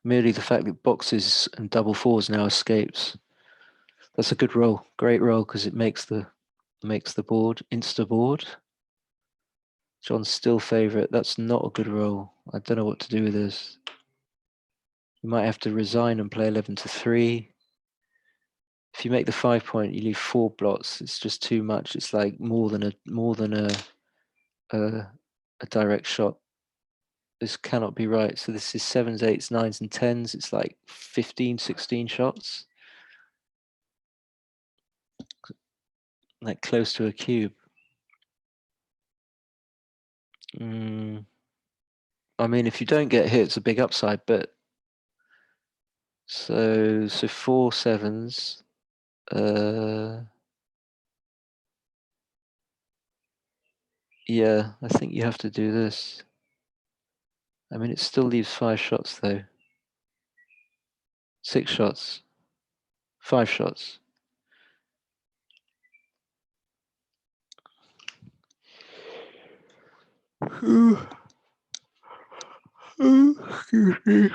Merely the fact that boxes and double 4s now escapes. That's a good roll, great roll, because it makes the board insta board. John's still favourite. That's not a good roll. I don't know what to do with this. You might have to resign and play 11 to 3. If you make the 5 point, you leave 4 blots. It's just too much. It's like more than a direct shot. This cannot be right. So this is 7s, 8s, 9s, and 10s. It's like 15, 16 shots. Like close to a cube. I mean, if you don't get hit, it's a big upside, but so 4 7s. Yeah, I think you have to do this. I mean, it still leaves 5 shots though. 6 shots. 5 shots. Excuse me.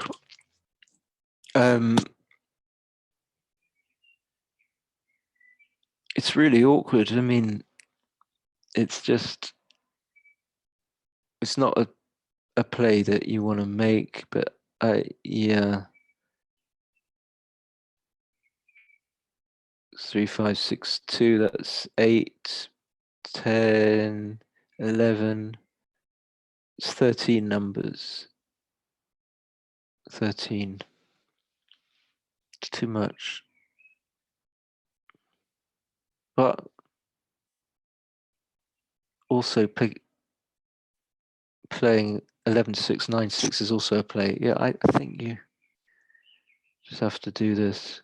It's really awkward. I mean, it's just, it's not a play that you want to make, but yeah. 3, 5, 6, 2, that's 8, 10, 11. It's 13 numbers. 13. It's too much. But also playing 11 to 6, 9 to 6 is also a play. Yeah, I think you just have to do this.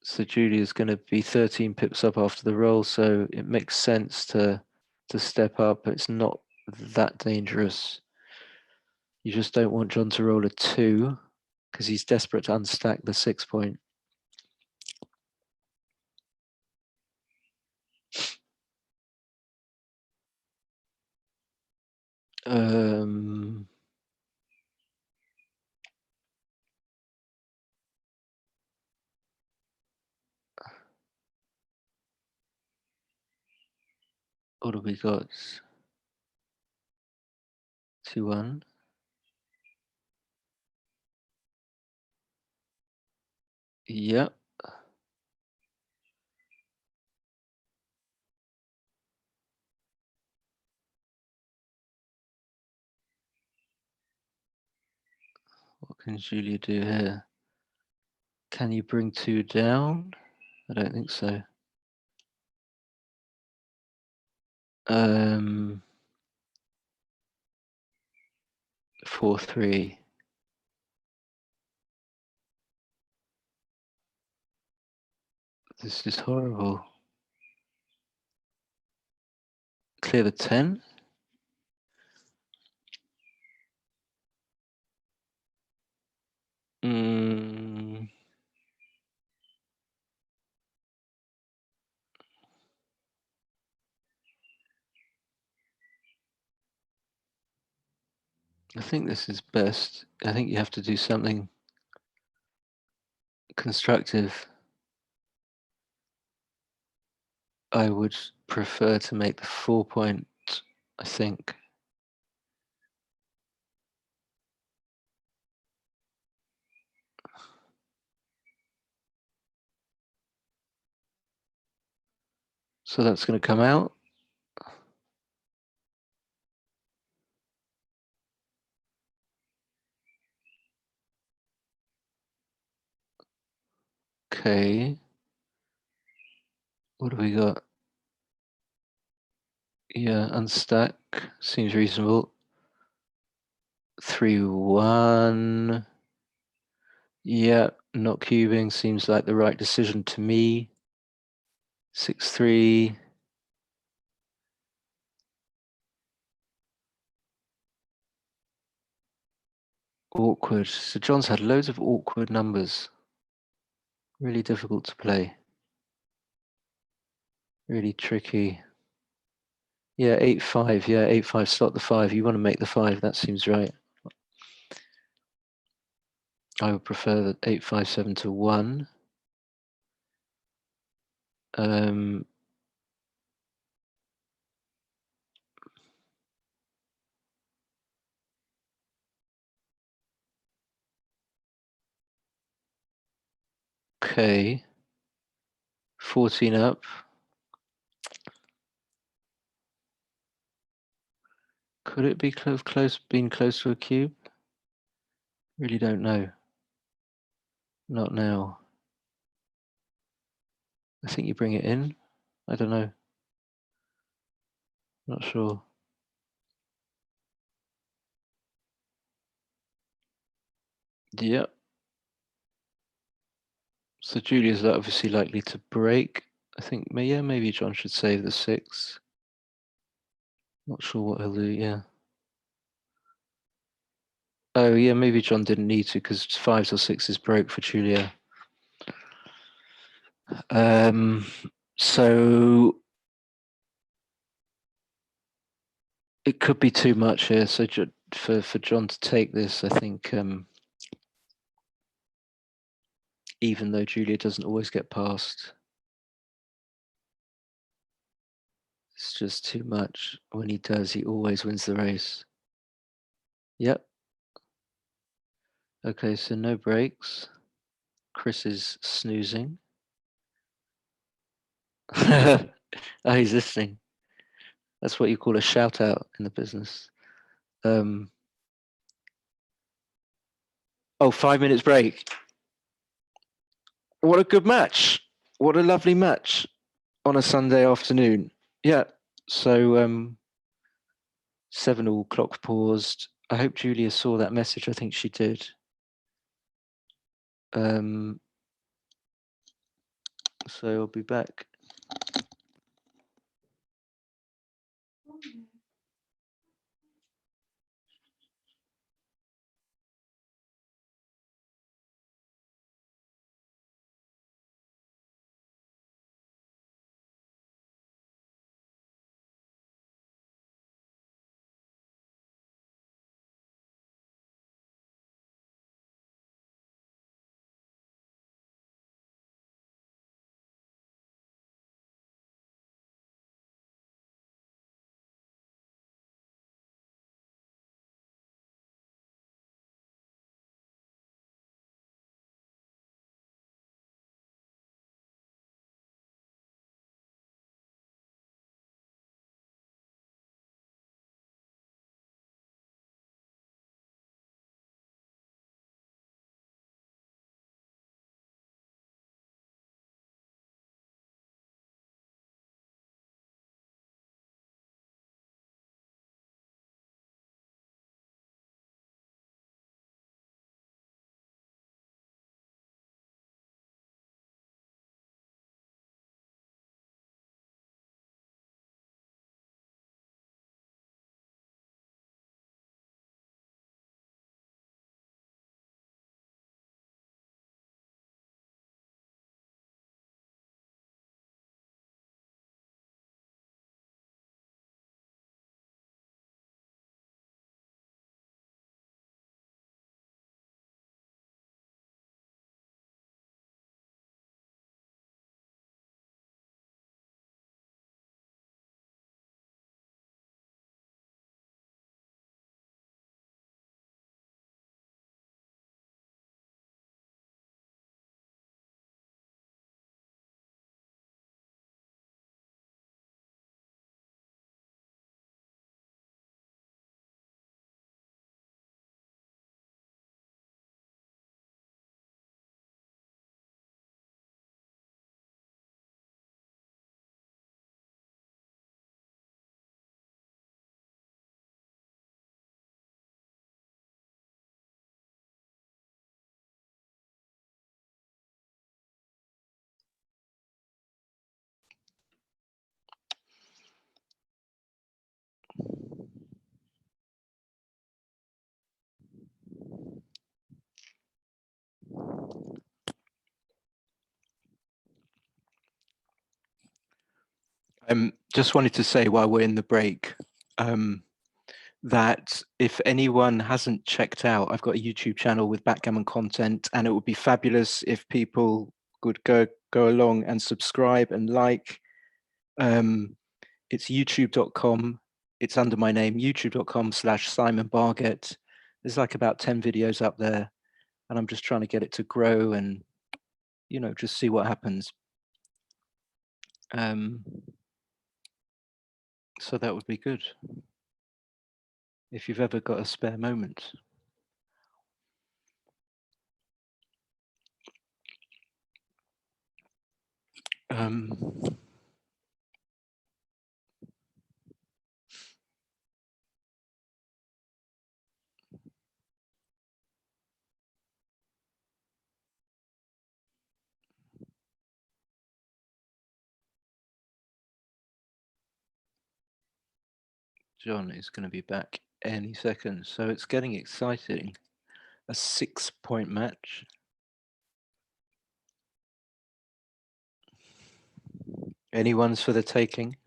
So Julia's going to be 13 pips up after the roll, so it makes sense to step up. It's not that dangerous. You just don't want John to roll a 2 because he's desperate to unstack the 6 point. What have we got? 2, 1. Yep. What can Julia do here? Can you bring 2 down? I don't think so. 4, 3. This is horrible. Clear the 10. I think this is best. I think you have to do something constructive. I would prefer to make the 4 point, I think. So that's going to come out. Okay. What have we got? Yeah, unstack seems reasonable. 3, 1. Yeah, not cubing seems like the right decision to me. 6, 3. Awkward. So John's had loads of awkward numbers. Really difficult to play. Really tricky. Yeah, 8, 5. Yeah, 8, 5. Slot the 5. You want to make the 5. That seems right. I would prefer the 8, 5, 7 to 1. Okay. 14 up. Could it be been close to a cube? Really don't know. Not now. I think you bring it in. I don't know. Not sure. Yep. So Julia's obviously likely to break. I think, yeah, maybe John should save the 6. Not sure what he'll do, yeah. Oh, yeah, maybe John didn't need to because 5s or 6s broke for Julia. So it could be too much here. So for John to take this, I think, even though Julia doesn't always get past, it's just too much. When he does, he always wins the race. Yep. Okay, so no breaks. Chris is snoozing. Oh, he's listening. That's what you call a shout out in the business. Oh, 5 minutes break. What a good match. What a lovely match on a Sunday afternoon. Yeah. So 7-all, clock paused. I hope Julia saw that message. I think she did. So I'll be back. Just wanted to say while we're in the break, that if anyone hasn't checked out, I've got a YouTube channel with backgammon content, and it would be fabulous if people could go along and subscribe and like. It's youtube.com. It's under my name, youtube.com/Simon Bargett. There's like about 10 videos up there, and I'm just trying to get it to grow and, just see what happens. So that would be good if you've ever got a spare moment. John is going to be back any second, so it's getting exciting. A 6-point match. Anyone's for the taking?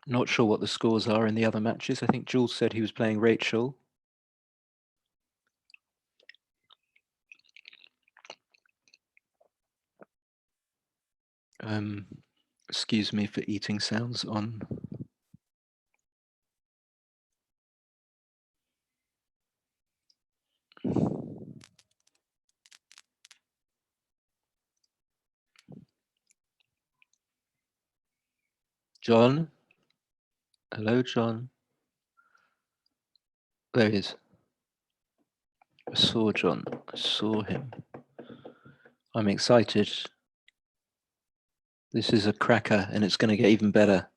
Not sure what the scores are in the other matches. I think Jules said he was playing Rachel. Excuse me for eating sounds on. John? Hello, John. There he is. I saw John. I saw him. I'm excited. This is a cracker and it's going to get even better.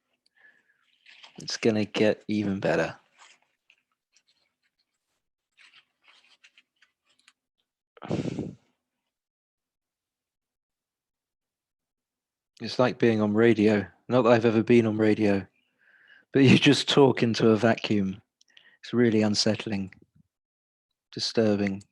It's going to get even better. It's like being on radio. Not that I've ever been on radio, but you just talk into a vacuum. It's really unsettling, disturbing.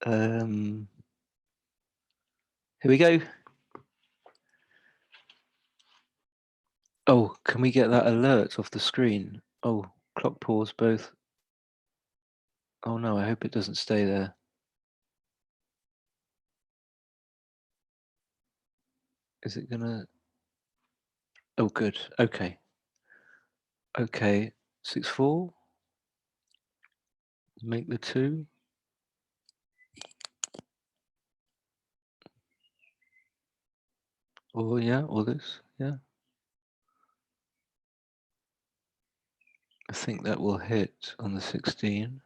Here we go. Oh, can we get that alert off the screen? Oh, clock pause both. Oh no, I hope it doesn't stay there. Is it gonna? Oh, good. Okay. Okay. 6-4. Make the 2. Oh yeah, all this. Yeah. I think that will hit on the 16.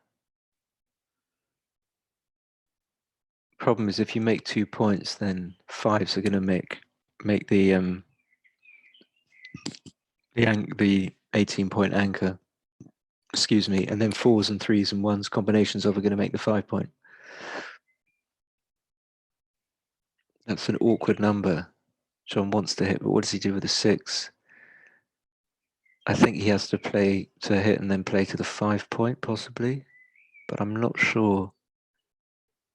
Problem is, if you make 2 points, then 5s are going to make the 18-point anchor. Excuse me, and then 4s and 3s and 1s combinations of are going to make the 5-point. That's an awkward number. John wants to hit, but what does he do with the 6? I think he has to play to hit and then play to the 5-point possibly, but I'm not sure.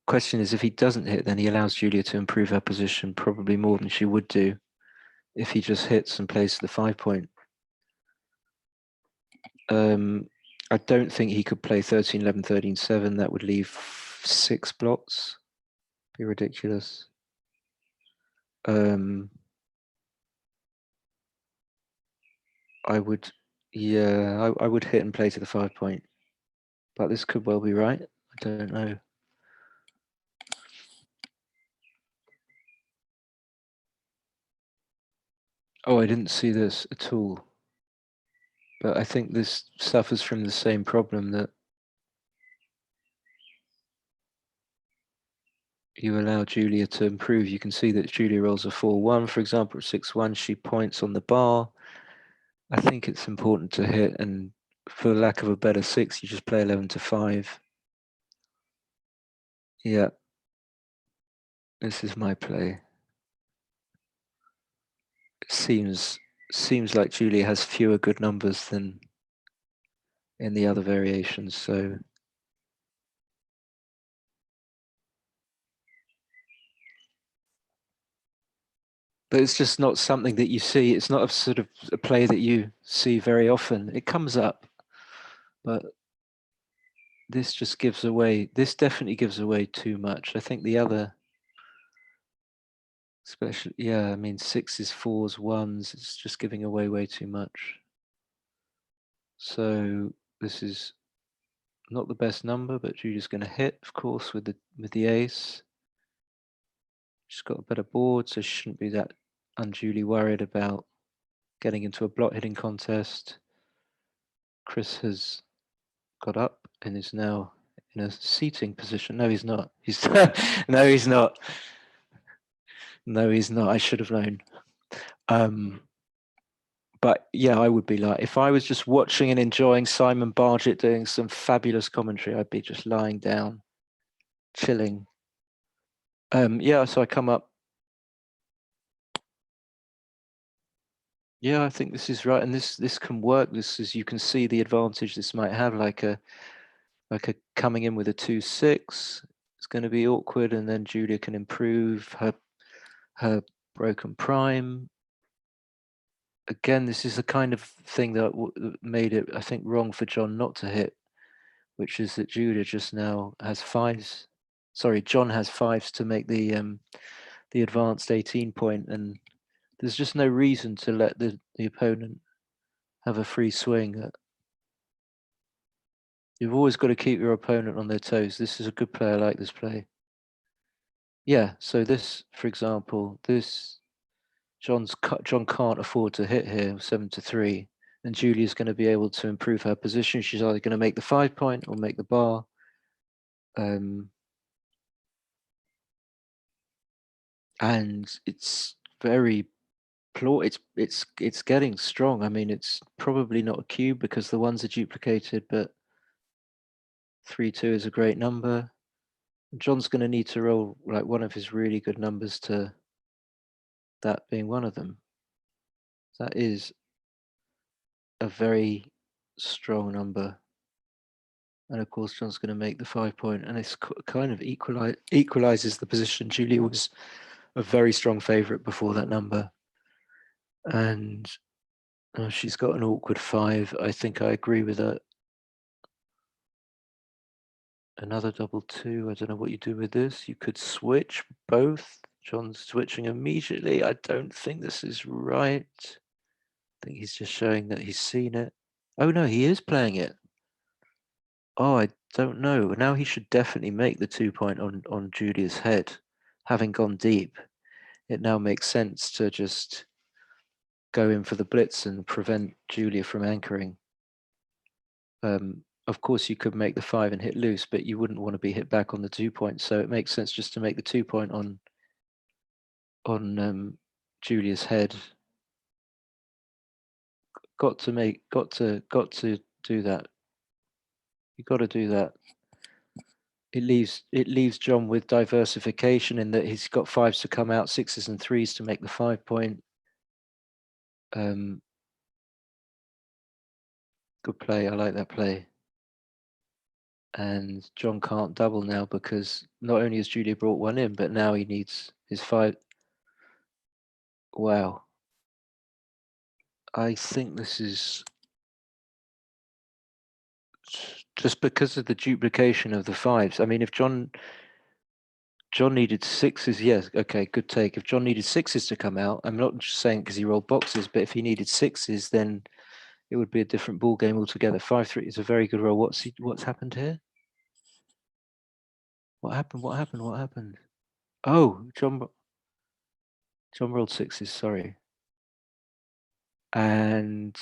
Question is, if he doesn't hit, then he allows Julia to improve her position probably more than she would do if he just hits and plays to the 5-point. I don't think he could play 13, 11, 13, 7. That would leave 6 blots. Be ridiculous. I would, yeah, I would hit and play to the 5-point, but this could well be right. I don't know. Oh, I didn't see this at all. But I think this suffers from the same problem that you allow Julia to improve. You can see that Julia rolls a 4-1, for example, at 6-1, she points on the bar. I think it's important to hit, and for lack of a better 6, you just play 11 to 5. Yeah. This is my play. It seems like Julia has fewer good numbers than in the other variations, so but it's just not something that you see. It's not a sort of a play that you see very often. It comes up, but this just gives away, this definitely gives away too much. I think the other, especially, yeah, I mean, 6s, 4s, 1s, it's just giving away way too much. So this is not the best number, but Julia's going to hit, of course, with the ace. She's got a better board, so she shouldn't be that unduly worried about getting into a block hitting contest. Chris has got up and is now in a seating position. No, he's not. He's no, he's not. No, he's not. I should have known. But yeah, I would be like, if I was just watching and enjoying Simon Bargett doing some fabulous commentary, I'd be just lying down, chilling. Yeah, so I come up. Yeah, I think this is right, and this can work. This is, you can see the advantage this might have, like a coming in with a 2-6. It's going to be awkward, and then Julia can improve her broken prime. Again, this is the kind of thing that made it, I think, wrong for John not to hit, which is that Julia just now has fives. Sorry, John has fives to make the advanced 18 point, and there's just no reason to let the opponent have a free swing. You've always got to keep your opponent on their toes. This is a good play. I like this play. Yeah, so this, for example, this John can't afford to hit here 7-3, and Julia's going to be able to improve her position. She's either going to make the 5 point or make the bar. And it's very it's getting strong. I mean, it's probably not a cube because the ones are duplicated, but 3-2 is a great number. John's going to need to roll like one of his really good numbers, to that being one of them. That is a very strong number. And of course, John's going to make the 5 point, and it's kind of equalizes the position. Julia was a very strong favorite before that number. And she's got an awkward 5. I think I agree with that. Another double 2. I don't know what you do with this. You could switch both. John's switching immediately. I don't think this is right. I think he's just showing that he's seen it. Oh no, he is playing it. Oh, I don't know. Now he should definitely make the 2 point on Julia's head. Having gone deep, it now makes sense to just go in for the blitz and prevent Julia from anchoring. Of course, you could make the 5 and hit loose, but you wouldn't want to be hit back on the 2 point. So it makes sense just to make the 2 point on Julia's head. Got to do that. You got to do that. It leaves John with diversification in that he's got 5s to come out, 6s and 3s to make the 5 point. Good play. I like that play. And John can't double now because not only has Julia brought one in, but now he needs his 5. Wow. I think this is just because of the duplication of the 5s. I mean, if John needed 6s, yes, okay, good take. If John needed 6s to come out, I'm not just saying because he rolled boxes, but if he needed 6s, then it would be a different ball game altogether. 5-3 is a very good roll. What's happened here? What happened? What happened? What happened? Oh, John rolled 6s. Sorry, and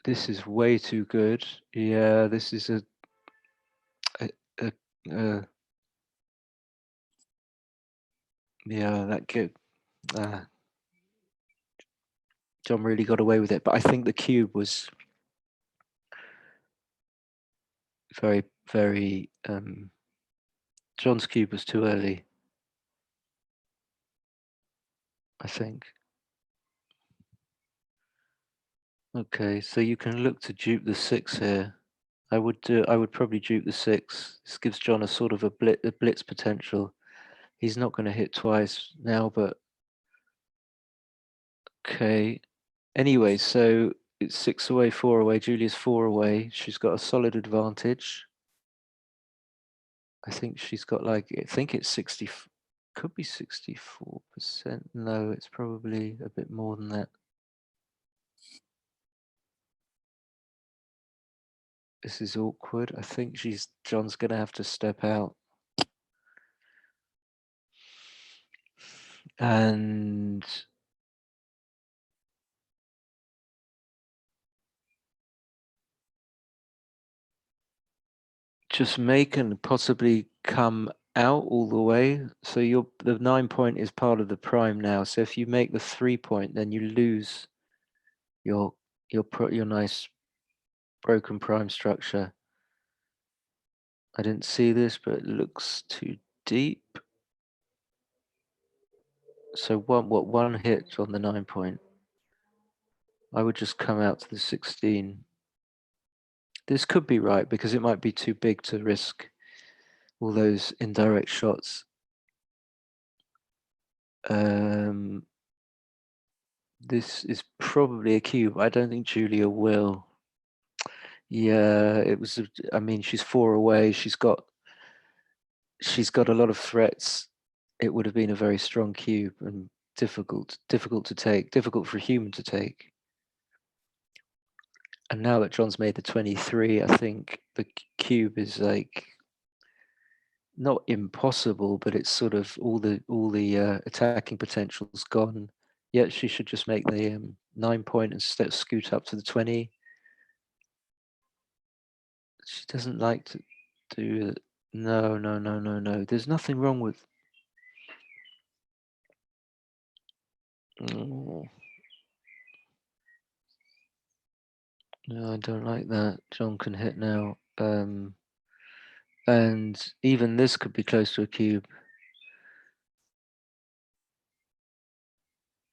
this is way too good. Yeah, this is a yeah, that good. John really got away with it, but I think the cube was very, very. John's cube was too early, I think. Okay, so you can look to dupe the 6 here. I would probably dupe the 6. This gives John a sort of a blitz potential. He's not going to hit twice now, but okay. Anyway, so it's 6 away, 4 away. Julia's 4 away. She's got a solid advantage. I think she's got like, I think it's 60, could be 64%. No, it's probably a bit more than that. This is awkward. I think John's going to have to step out. And just make and possibly come out all the way. So the 9 point is part of the prime now. So if you make the 3 point, then you lose your nice broken prime structure. I didn't see this, but it looks too deep. So one hit on the 9 point. I would just come out to the 16. This could be right because it might be too big to risk all those indirect shots. This is probably a cube. I don't think Julia will. Yeah, it was. I mean, she's 4 away. She's got a lot of threats. It would have been a very strong cube and difficult to take. Difficult for a human to take. And now that John's made the 23, I think the cube is like not impossible, but it's sort of all the attacking potential's gone. Yet she should just make the 9 point and scoot up to the 20. She doesn't like to do it. No. There's nothing wrong with. Oh. No, I don't like that. John can hit now. And even this could be close to a cube.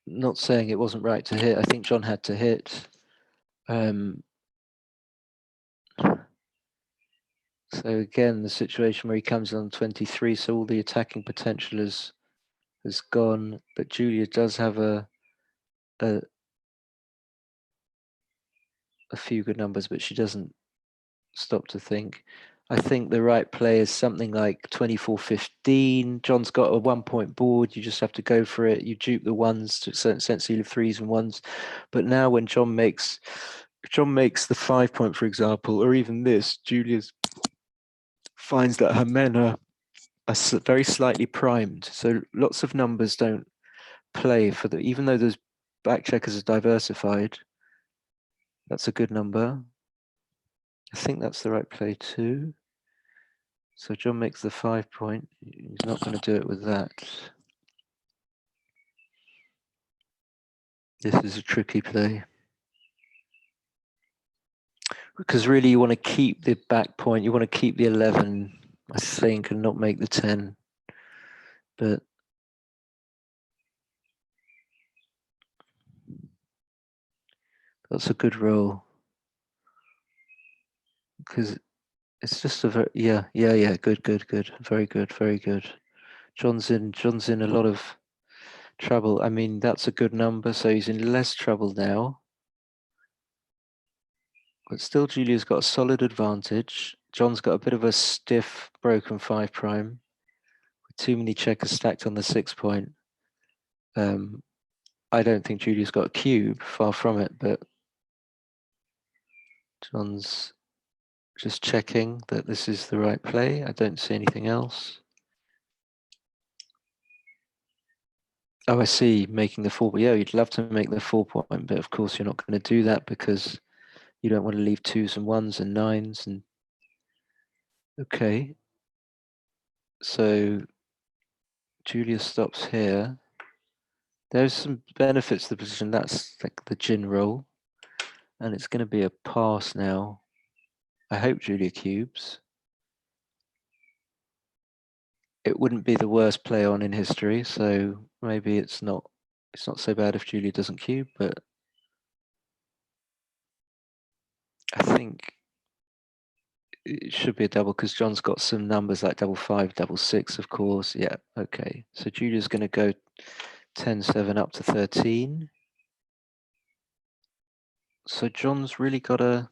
Not saying it wasn't right to hit. I think John had to hit. So again, the situation where he comes on 23, so all the attacking potential has gone, but Julia does have a few good numbers, but she doesn't stop to think. I think the right play is something like 24-15. John's got a 1 point board. You just have to go for it. You dupe the ones to a certain sense, you leave 3s and 1s. But now when John makes the 5 point, for example, or even this, Julia finds that her men are very slightly primed. So lots of numbers don't play for the, even though those back checkers are diversified. That's a good number. I think that's the right play too. So John makes the 5 point. He's not going to do it with that. This is a tricky play. Because really you want to keep the back point. You want to keep the 11, I think, and not make the 10. But that's a good roll. Because it's just a very, yeah, good, very good. John's in a lot of trouble. I mean, that's a good number, so he's in less trouble now. But still, Julia's got a solid advantage. John's got a bit of a stiff, broken 5 prime, with too many checkers stacked on the 6 point. I don't think Julia's got a cube, far from it, but John's just checking that this is the right play. I don't see anything else. Oh, I see, making the 4. Yeah, you'd love to make the 4 point, but of course you're not going to do that because you don't want to leave 2s and 1s and 9s. And okay, so Julia stops here. There's some benefits to the position. That's like the gin roll, and it's going to be a pass now. I hope Julia cubes. It wouldn't be the worst play on in history, so maybe it's not so bad if Julia doesn't cube, but I think it should be a double because John's got some numbers like 5, 6, of course. Yeah, okay. So Julia's going to go 10-7 up to 13. So John's really got a.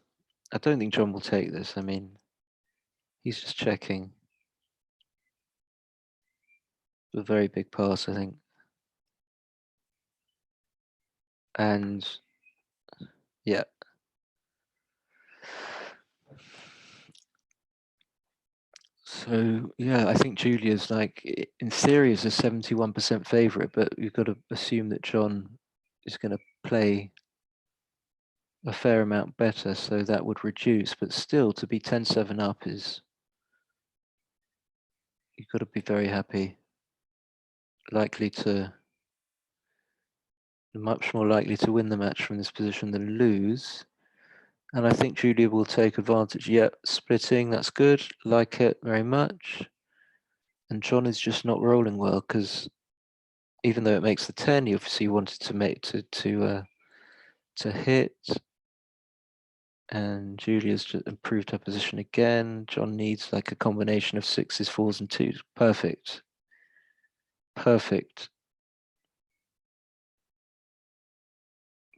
I don't think John will take this. I mean, he's just checking. A very big pass, I think. And yeah. So yeah, I think Julia's like in theory is a 71% favorite, but you've got to assume that John is going to play a fair amount better, so that would reduce. But still, to be 10-7 up is You've got to be very happy. Much more likely to win the match from this position than lose. And I think Julia will take advantage. Yeah, splitting, that's good. Like it very much. And John is just not rolling well because even though it makes the 10, you obviously wanted to make to hit. And Julia's just improved her position again. John needs like a combination of 6s, 4s, and 2s. Perfect. Perfect.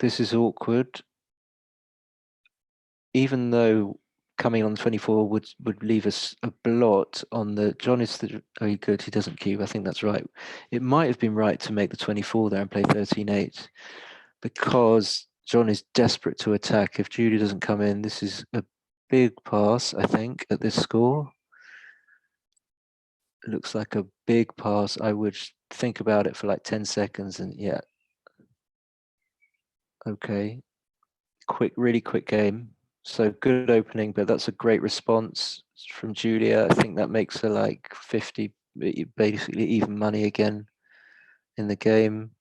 This is awkward. Even though coming on 24 would leave us a blot on the John is the oh good, he doesn't cube. I think that's right. It might have been right to make the 24 there and play 13-8 because John is desperate to attack. If Julie doesn't come in, this is a big pass, I think, at this score. It looks like a big pass. I would think about it for like 10 seconds and yeah. Okay. Really quick game. So good opening, but that's a great response from Julia. I think that makes her like 50, basically even money again in the game.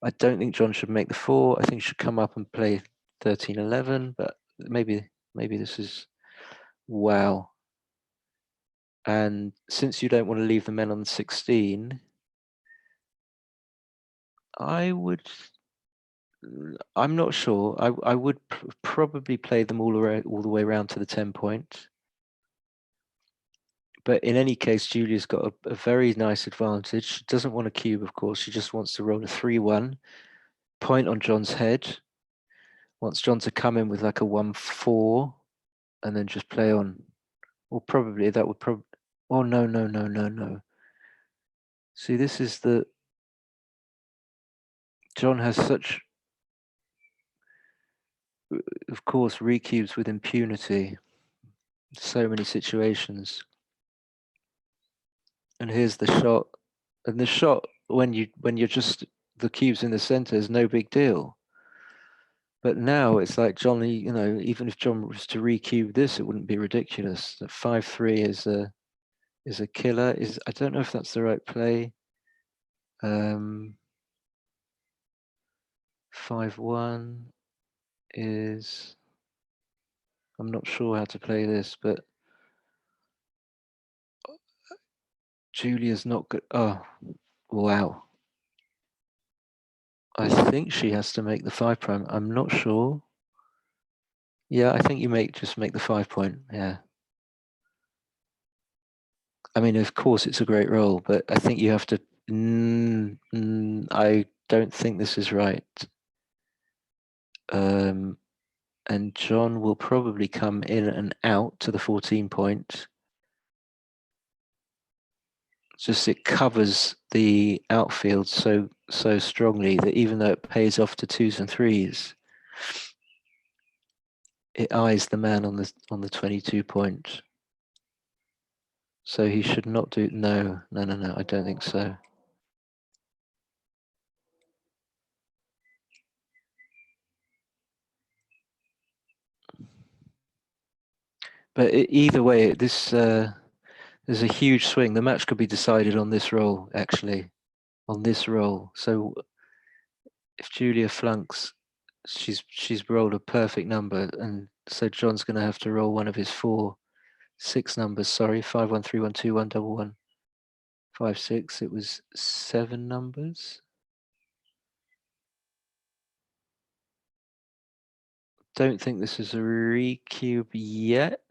I don't think John should make the 4. I think he should come up and play 13-11, but maybe this is wow. And since you don't want to leave the men on 16, I'm not sure. I would probably play them all the way around to the 10 point. But in any case, Julia's got a very nice advantage. She doesn't want a cube, of course. She just wants to roll a 3-1, point on John's head. Wants John to come in with like a 1-4 and then just play on. Or probably that would probably. Oh, no. See, this is the. John has such. Of course, recubes with impunity. So many situations. And here's the shot. And the shot when you're just the cubes in the center is no big deal. But now it's like Johnny, even if John was to recube this, it wouldn't be ridiculous. That 5-3 is a killer. I don't know if that's the right play. 5-1 is. I'm not sure how to play this, but Julia's not good. Oh, wow. I think she has to make the 5 prime. I'm not sure. Yeah, I think you just make the 5 point. Yeah. I mean, of course, it's a great roll, but I think you have to. I don't think this is right. And John will probably come in and out to the 14 point. Just it covers the outfield so strongly that even though it pays off to 2s and 3s, it eyes the man on the 22 point. So he should not do. No. I don't think so. But either way, there's a huge swing. The match could be decided on this roll, actually, on this roll. So if Julia flunks, she's rolled a perfect number, and so John's going to have to roll one of his 6 numbers. Sorry, 5-1, 3-1, 2-1, 1-1, 5-6. It was 7 numbers. Don't think this is a recube yet.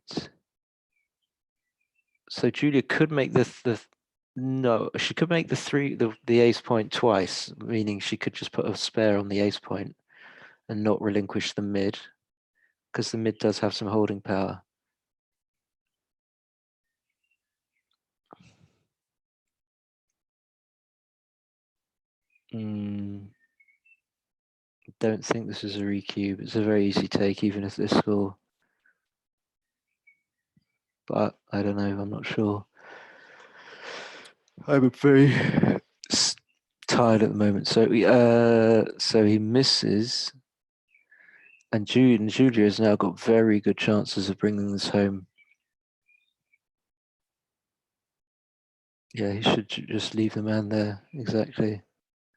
So Julia could make no, she could make the ace point twice, meaning she could just put a spare on the ace point and not relinquish the mid, because the mid does have some holding power. Don't think this is a recube. It's a very easy take, even if this score. But I don't know. I'm not sure. I'm very tired at the moment. So he misses, and Julia has now got very good chances of bringing this home. Yeah, he should just leave the man there. Exactly.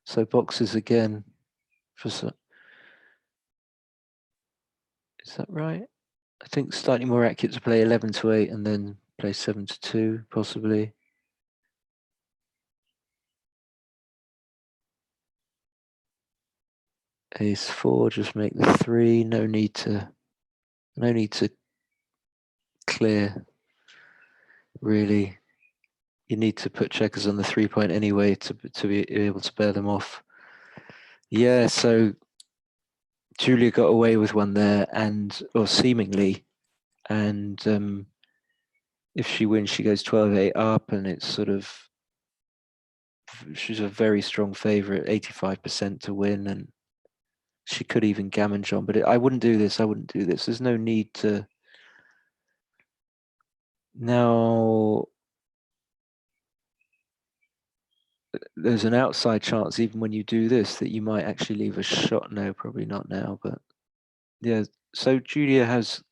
So boxes again for some. Is that right? I think slightly more accurate to play 11 to 8 and then play 7 to 2, possibly. Ace 4, just make the 3. No need to clear, really. You need to put checkers on the 3-point anyway to be able to bear them off. Yeah, so Julia got away with one there, or seemingly, and if she wins, she goes 12-8 up, and it's sort of, she's a very strong favorite, 85% to win, and she could even gammon John, but I wouldn't do this. There's no need to. Now, there's an outside chance, even when you do this, that you might actually leave a shot. No, probably not now, but yeah. So Julia has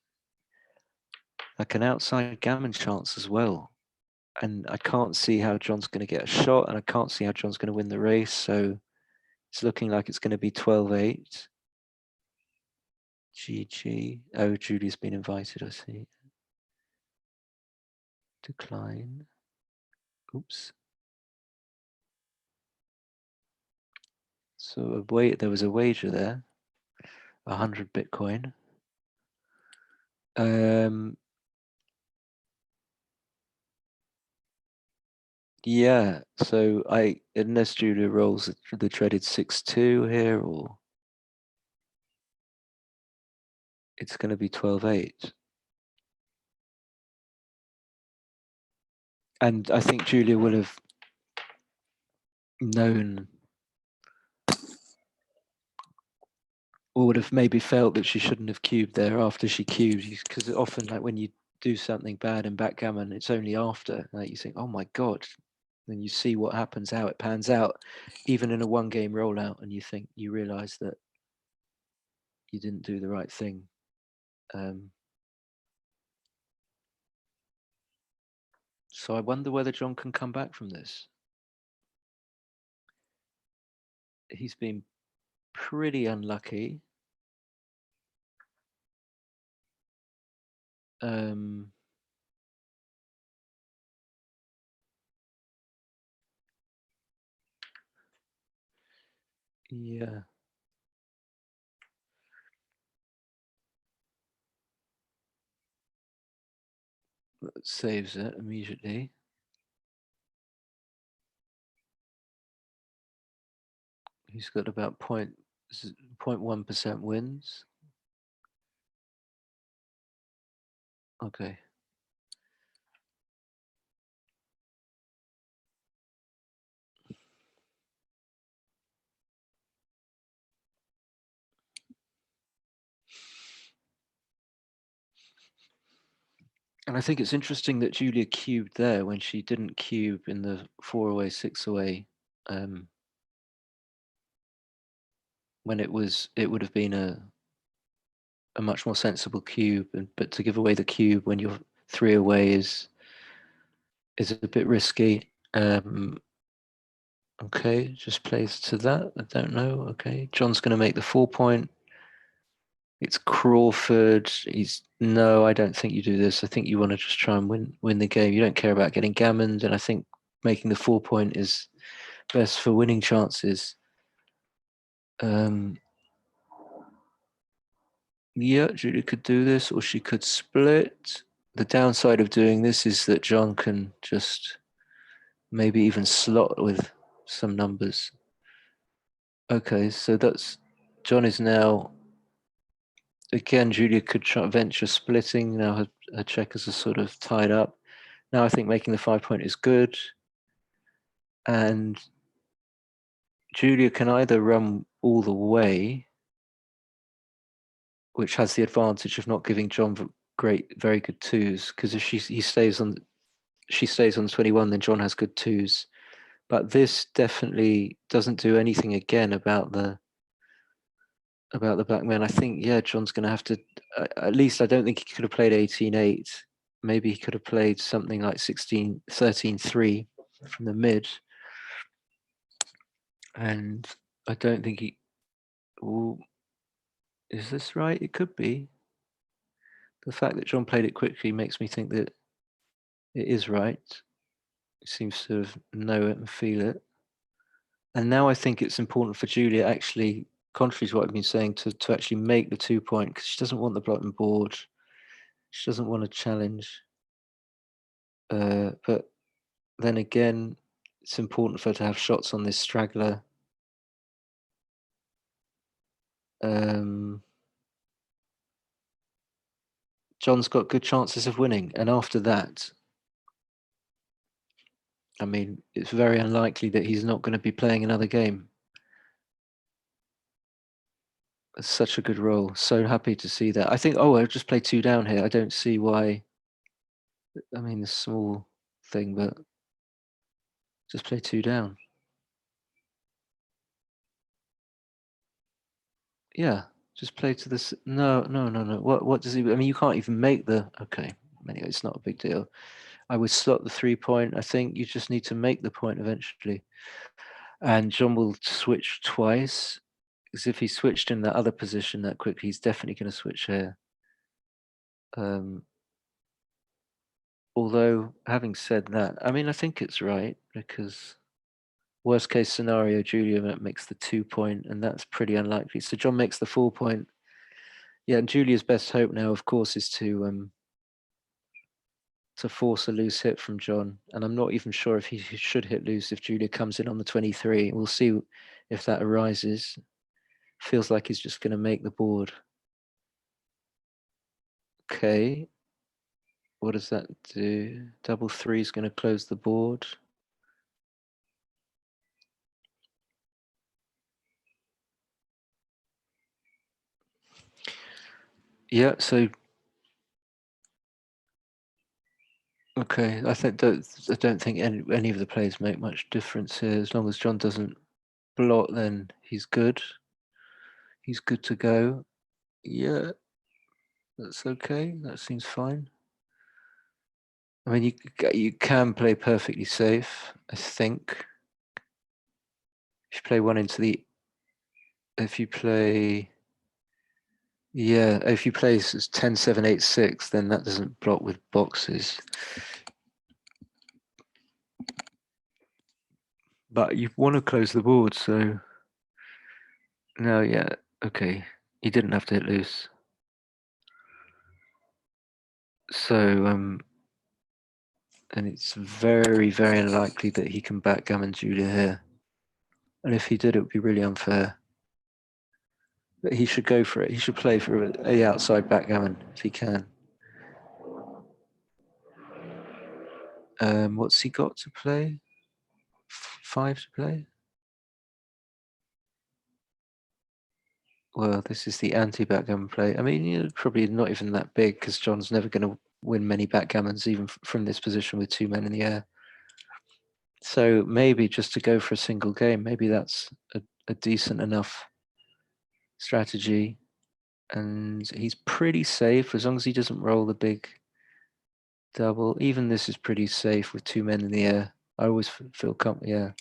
like an outside gammon chance as well. And I can't see how John's going to get a shot, and I can't see how John's going to win the race. So it's looking like it's going to be 12-8. GG. Oh, Julia's been invited, I see. Decline. Oops. So there was a wager there. 100 Bitcoin. Yeah, so unless Julia rolls the dreaded 6-2 here, or it's going to be 12-8. And I think Julia will have known, or would have maybe felt that she shouldn't have cubed there after she cubed, because often, like when you do something bad in backgammon, it's only after, like you think, oh my God, then you see what happens, how it pans out, even in a 1-game rollout, and you realize that you didn't do the right thing. So I wonder whether John can come back from this. He's been pretty unlucky. Yeah. That saves it immediately. He's got about 0.1% wins. Okay. And I think it's interesting that Julia cubed there when she didn't cube in the 4-away, 6-away. When it would have been a much more sensible cube, but to give away the cube when you're 3 away is a bit risky. Okay, just plays to that. I don't know. Okay, John's going to make the 4-point. It's Crawford. No, I don't think you do this. I think you want to just try and win the game. You don't care about getting gammoned, and I think making the 4-point is best for winning chances. Yeah, Julia could do this, or she could split. The downside of doing this is that John can just maybe even slot with some numbers. Okay, so John is now, again, Julia could venture splitting. Now her checkers are sort of tied up. Now I think making the 5-point is good. And Julia can either run all the way, which has the advantage of not giving John very good twos, because if she stays on 21, then John has good twos. But this definitely doesn't do anything again about the black man. I think, yeah, John's going to have to, at least I don't think he could have played 18-8. Maybe he could have played something like 13-3. from the mid. And I don't think he. Ooh, is this right? It could be. The fact that John played it quickly makes me think that it is right. He seems to know it and feel it. And now I think it's important for Julia, actually, contrary to what I've been saying, to actually make the 2 point, because she doesn't want the bottom board. She doesn't want a challenge. But then again, it's important for her to have shots on this straggler. John's got good chances of winning. And after that, I mean, it's very unlikely that he's not going to be playing another game. It's such a good roll. So happy to see that. I think, I'll just play 2 down here. I don't see why. I mean, a small thing, but just play 2 down. Yeah, just play to this. No. What does he? I mean, you can't even make the. Okay, anyway, it's not a big deal. I would slot the 3 point. I think you just need to make the point eventually. And John will switch twice, because if he switched in that other position that quickly, he's definitely going to switch here. Although, having said that, I mean, I think it's right, because worst case scenario, Julia makes the 2 point, and that's pretty unlikely. So John makes the 4 point. Yeah, and Julia's best hope now, of course, is to force a loose hit from John. And I'm not even sure if he should hit loose if Julia comes in on the 23. We'll see if that arises. Feels like he's just going to make the board. Okay. What does that do? Double 3 is going to close the board. Yeah, so okay, I don't think any of the players make much difference here. As long as John doesn't blot, then he's good. He's good to go. Yeah, that's okay. That seems fine. I mean, you can play perfectly safe, I think. If you play one into the, if you play, yeah, if you play 10, 7, 8, 6, then that doesn't block with boxes. But you want to close the board, so no, yeah, okay. He didn't have to hit loose. So, and it's very, very unlikely that he can backgammon Julia here. And if he did, it would be really unfair. But he should go for it. He should play for a outside backgammon if he can. What's he got to play? 5 to play? Well, this is the anti-backgammon play. I mean, probably not even that big, because John's never going to win many backgammons, even from this position with 2 men in the air. So maybe just to go for a single game, maybe that's a decent enough strategy. And he's pretty safe as long as he doesn't roll the big double. Even this is pretty safe with 2 men in the air. I always feel comfortable, yeah.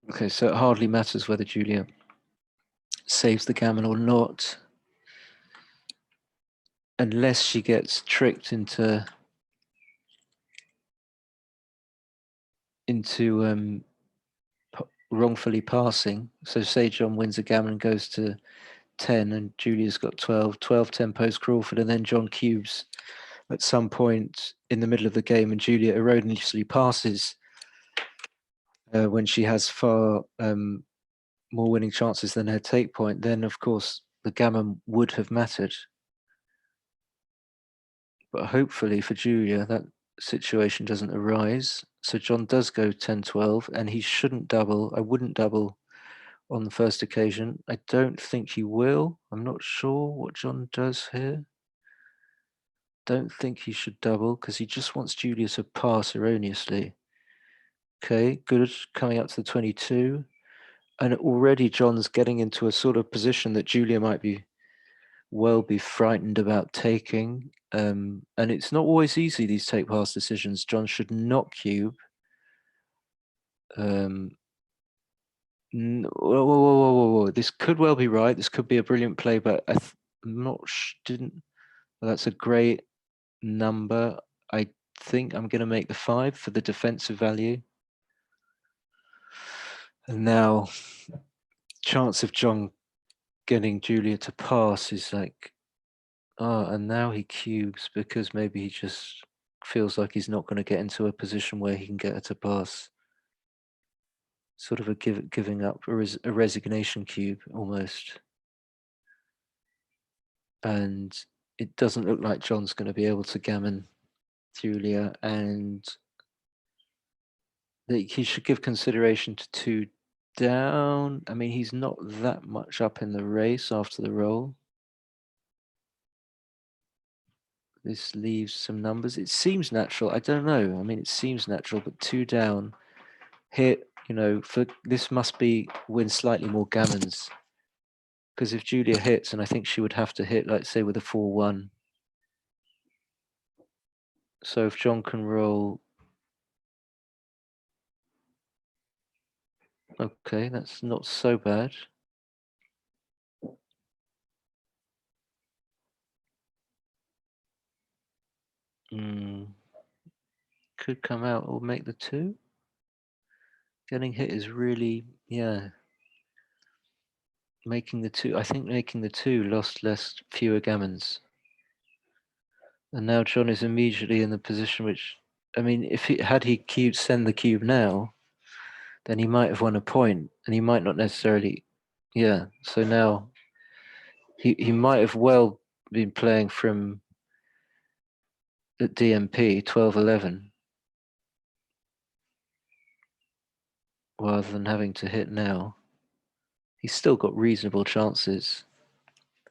Okay, so it hardly matters whether Julia saves the gammon or not, unless she gets tricked into wrongfully passing. So say John wins a gammon and goes to 10 and Julia's got 12, 10 post Crawford, and then John cubes at some point in the middle of the game and Julia erroneously passes when she has far more winning chances than her take point, then of course the gammon would have mattered. But hopefully for Julia, that situation doesn't arise. So John does go 10-12 and he shouldn't double. I wouldn't double on the first occasion. I don't think he will. I'm not sure what John does here. Don't think he should double because he just wants Julia to pass erroneously. Okay, good. Coming up to the 22. And already John's getting into a sort of position that Julia might be well be frightened about taking. And it's not always easy, these take pass decisions. John should not cube. Whoa, whoa, whoa, whoa, whoa, whoa. This could well be right. This could be a brilliant play, but I'm not didn't. Well, that's a great number. I think I'm going to make the 5 for the defensive value. And now, chance of John getting Julia to pass is like, oh, and now he cubes because maybe he just feels like he's not going to get into a position where he can get her to pass. Sort of a giving up, a resignation cube almost. And it doesn't look like John's going to be able to gammon Julia, and that he should give consideration to 2 down. I mean, he's not that much up in the race after the roll. This leaves some numbers. It seems natural. I don't know. I mean, it seems natural, but 2 down, hit, for this must be win slightly more gammons. Because if Julia hits, and I think she would have to hit, like say with a 4-1. So if John can roll, okay, that's not so bad. Could come out or make the 2. Getting hit is really, yeah. Making the 2, I think making the 2 lost fewer gammons. And now John is immediately in the position which, I mean, if had he send the cube now, then he might have won a point, and he might not necessarily, yeah. So now he might have well been playing from at DMP 12-11 rather than having to hit now. He's still got reasonable chances,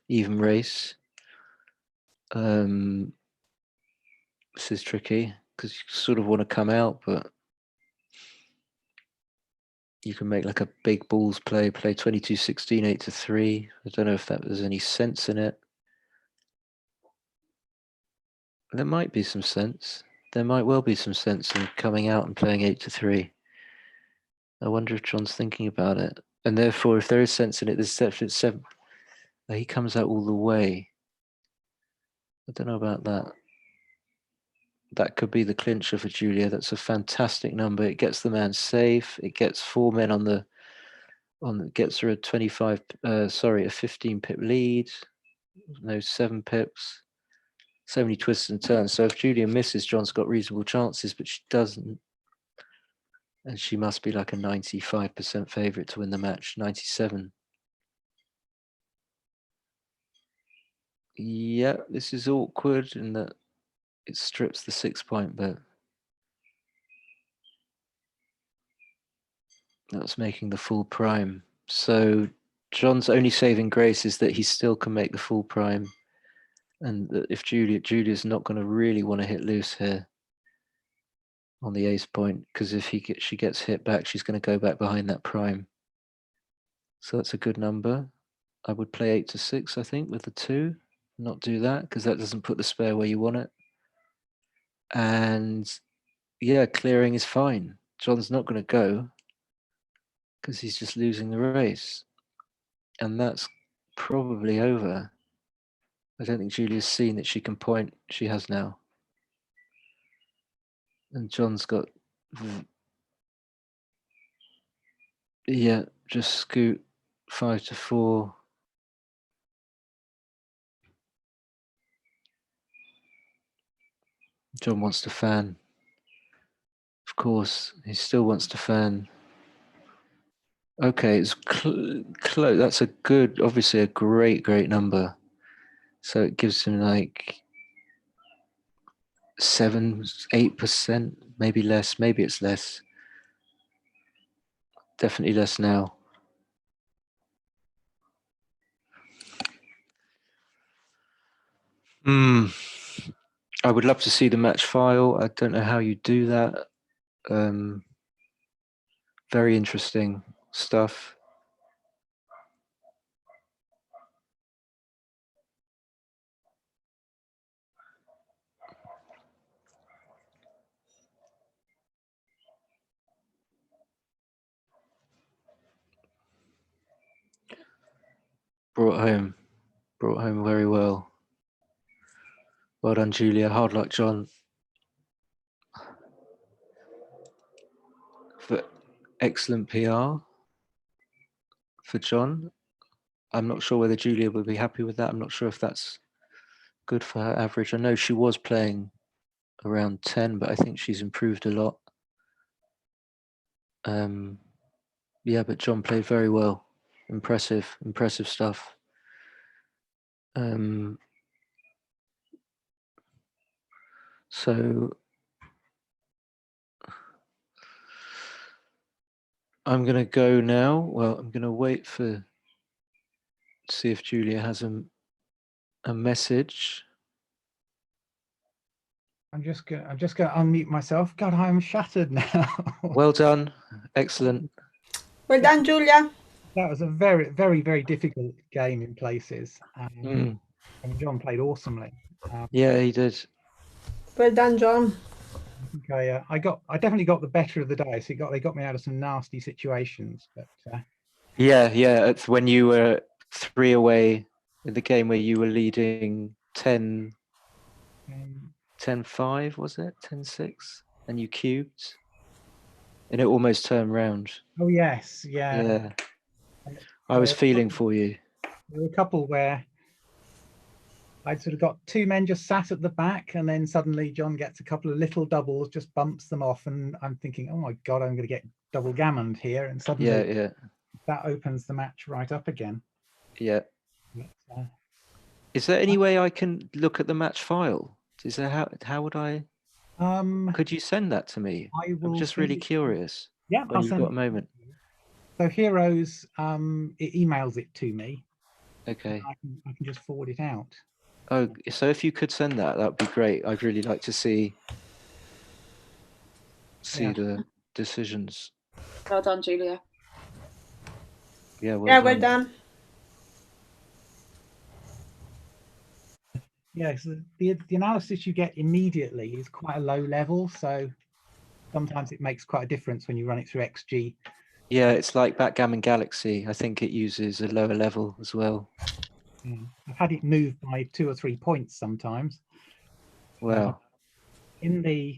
even race. This is tricky because you sort of want to come out, but you can make like a big balls play 22-16, 8-3. I don't know if there's any sense in it. There might be some sense. There might well be some sense in coming out and playing 8-3. I wonder if John's thinking about it. And therefore, if there is sense in it, there's definitely 7. He comes out all the way. I don't know about that. That could be the clincher for Julia. That's a fantastic number. It gets the man safe. It gets 4 men gets her a 15 pip lead. No 7 pips. So many twists and turns. So if Julia misses, John's got reasonable chances, but she doesn't. And she must be like a 95% favorite to win the match. 97. Yeah, this is awkward in that it strips the 6-point, but that's making the full prime. So John's only saving grace is that he still can make the full prime. And that if Julia's not going to really want to hit loose here on the ace point, because if she gets hit back, she's going to go back behind that prime. So that's a good number. I would play 8-6, I think, with the 2. Not do that because that doesn't put the spare where you want it. And yeah, clearing is fine. John's not going to go because he's just losing the race. And that's probably over. I don't think Julia's seen that she can point. She has now. And John's got, yeah, just scoot 5-4. John wants to fan. Of course, he still wants to fan. Okay, it's close. That's a good, obviously a great number. So it gives him like 7-8%, maybe less. Maybe it's less. Definitely less now. I would love to see the match file. I don't know how you do that. Very interesting stuff. Brought home very well. Well done, Julia. Hard luck, John. For excellent PR for John. I'm not sure whether Julia will be happy with that. I'm not sure if that's good for her average. I know she was playing around 10, but I think she's improved a lot. Yeah, but John played very well. Impressive stuff. So I'm going to go now. Well, I'm going to wait for, see if Julia has a message. I'm just going to unmute myself. God, I'm shattered now. Well done. Excellent. Well done, Julia. That was a very, very, very difficult game in places. And John played awesomely. Yeah, he did. Well done, John. I think I definitely got the better of the dice. They got me out of some nasty situations. But Yeah. It's when you were 3 away in the game where you were leading 10-5, was it? 10-6, and you cubed, and it almost turned round. oh yes, yeah. I was feeling for you. There were a couple where I'd sort of got 2 men just sat at the back, and then suddenly John gets a couple of little doubles, just bumps them off, and I'm thinking, oh my God, I'm going to get double gammoned here, and suddenly that opens the match right up again. Yeah. But, is there any way I can look at the match file? Is there how would I? Could you send that to me? I'm just really curious. Yeah, when you've got a moment. So Heroes, it emails it to me. Okay. I can just forward it out. Oh, so if you could send that, that'd be great. I'd really like to see the decisions. Well done, Julia. Yeah, Well done. Yeah, so the analysis you get immediately is quite a low level, so sometimes it makes quite a difference when you run it through XG. Yeah, it's like Backgammon Galaxy. I think it uses a lower level as well. Yeah. I've had it moved by 2 or 3 points sometimes. Wow. In the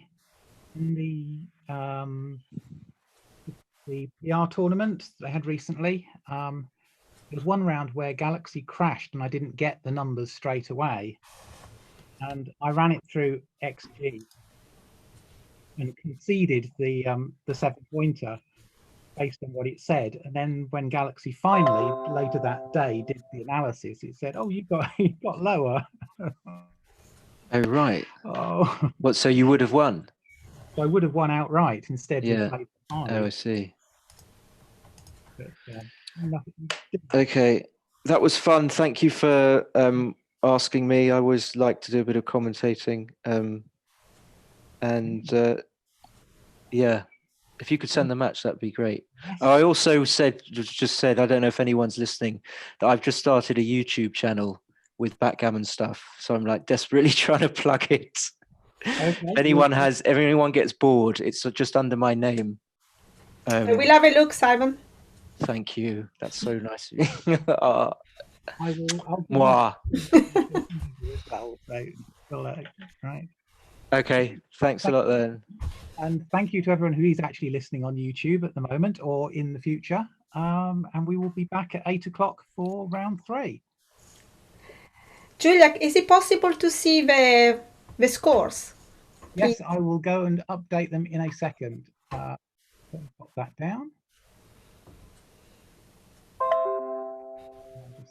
PR tournament they had recently, there was one round where Galaxy crashed and I didn't get the numbers straight away, and I ran it through XG and conceded the 7-pointer based on what it said. And then when Galaxy finally later that day did the analysis, it said, "Oh, you got lower." Oh right. Oh, what? So you would have won? So I would have won outright. Instead, we played 5. Oh, I see. But, okay, that was fun. Thank you for asking me. I always like to do a bit of commentating. Yeah, if you could send the match, that'd be great. Yes. I also just said, I don't know if anyone's listening, that I've just started a YouTube channel with backgammon stuff. So I'm like desperately trying to plug it. Okay. If anyone gets bored, it's just under my name. We'll have a look, Simon. Thank you. That's so nice. I will. Moi. Right. Okay. Thanks a lot then. And thank you to everyone who is actually listening on YouTube at the moment or in the future. And we will be back at 8 o'clock for round 3. Julia, is it possible to see the scores? Yes, I will go and update them in a second. Put that down.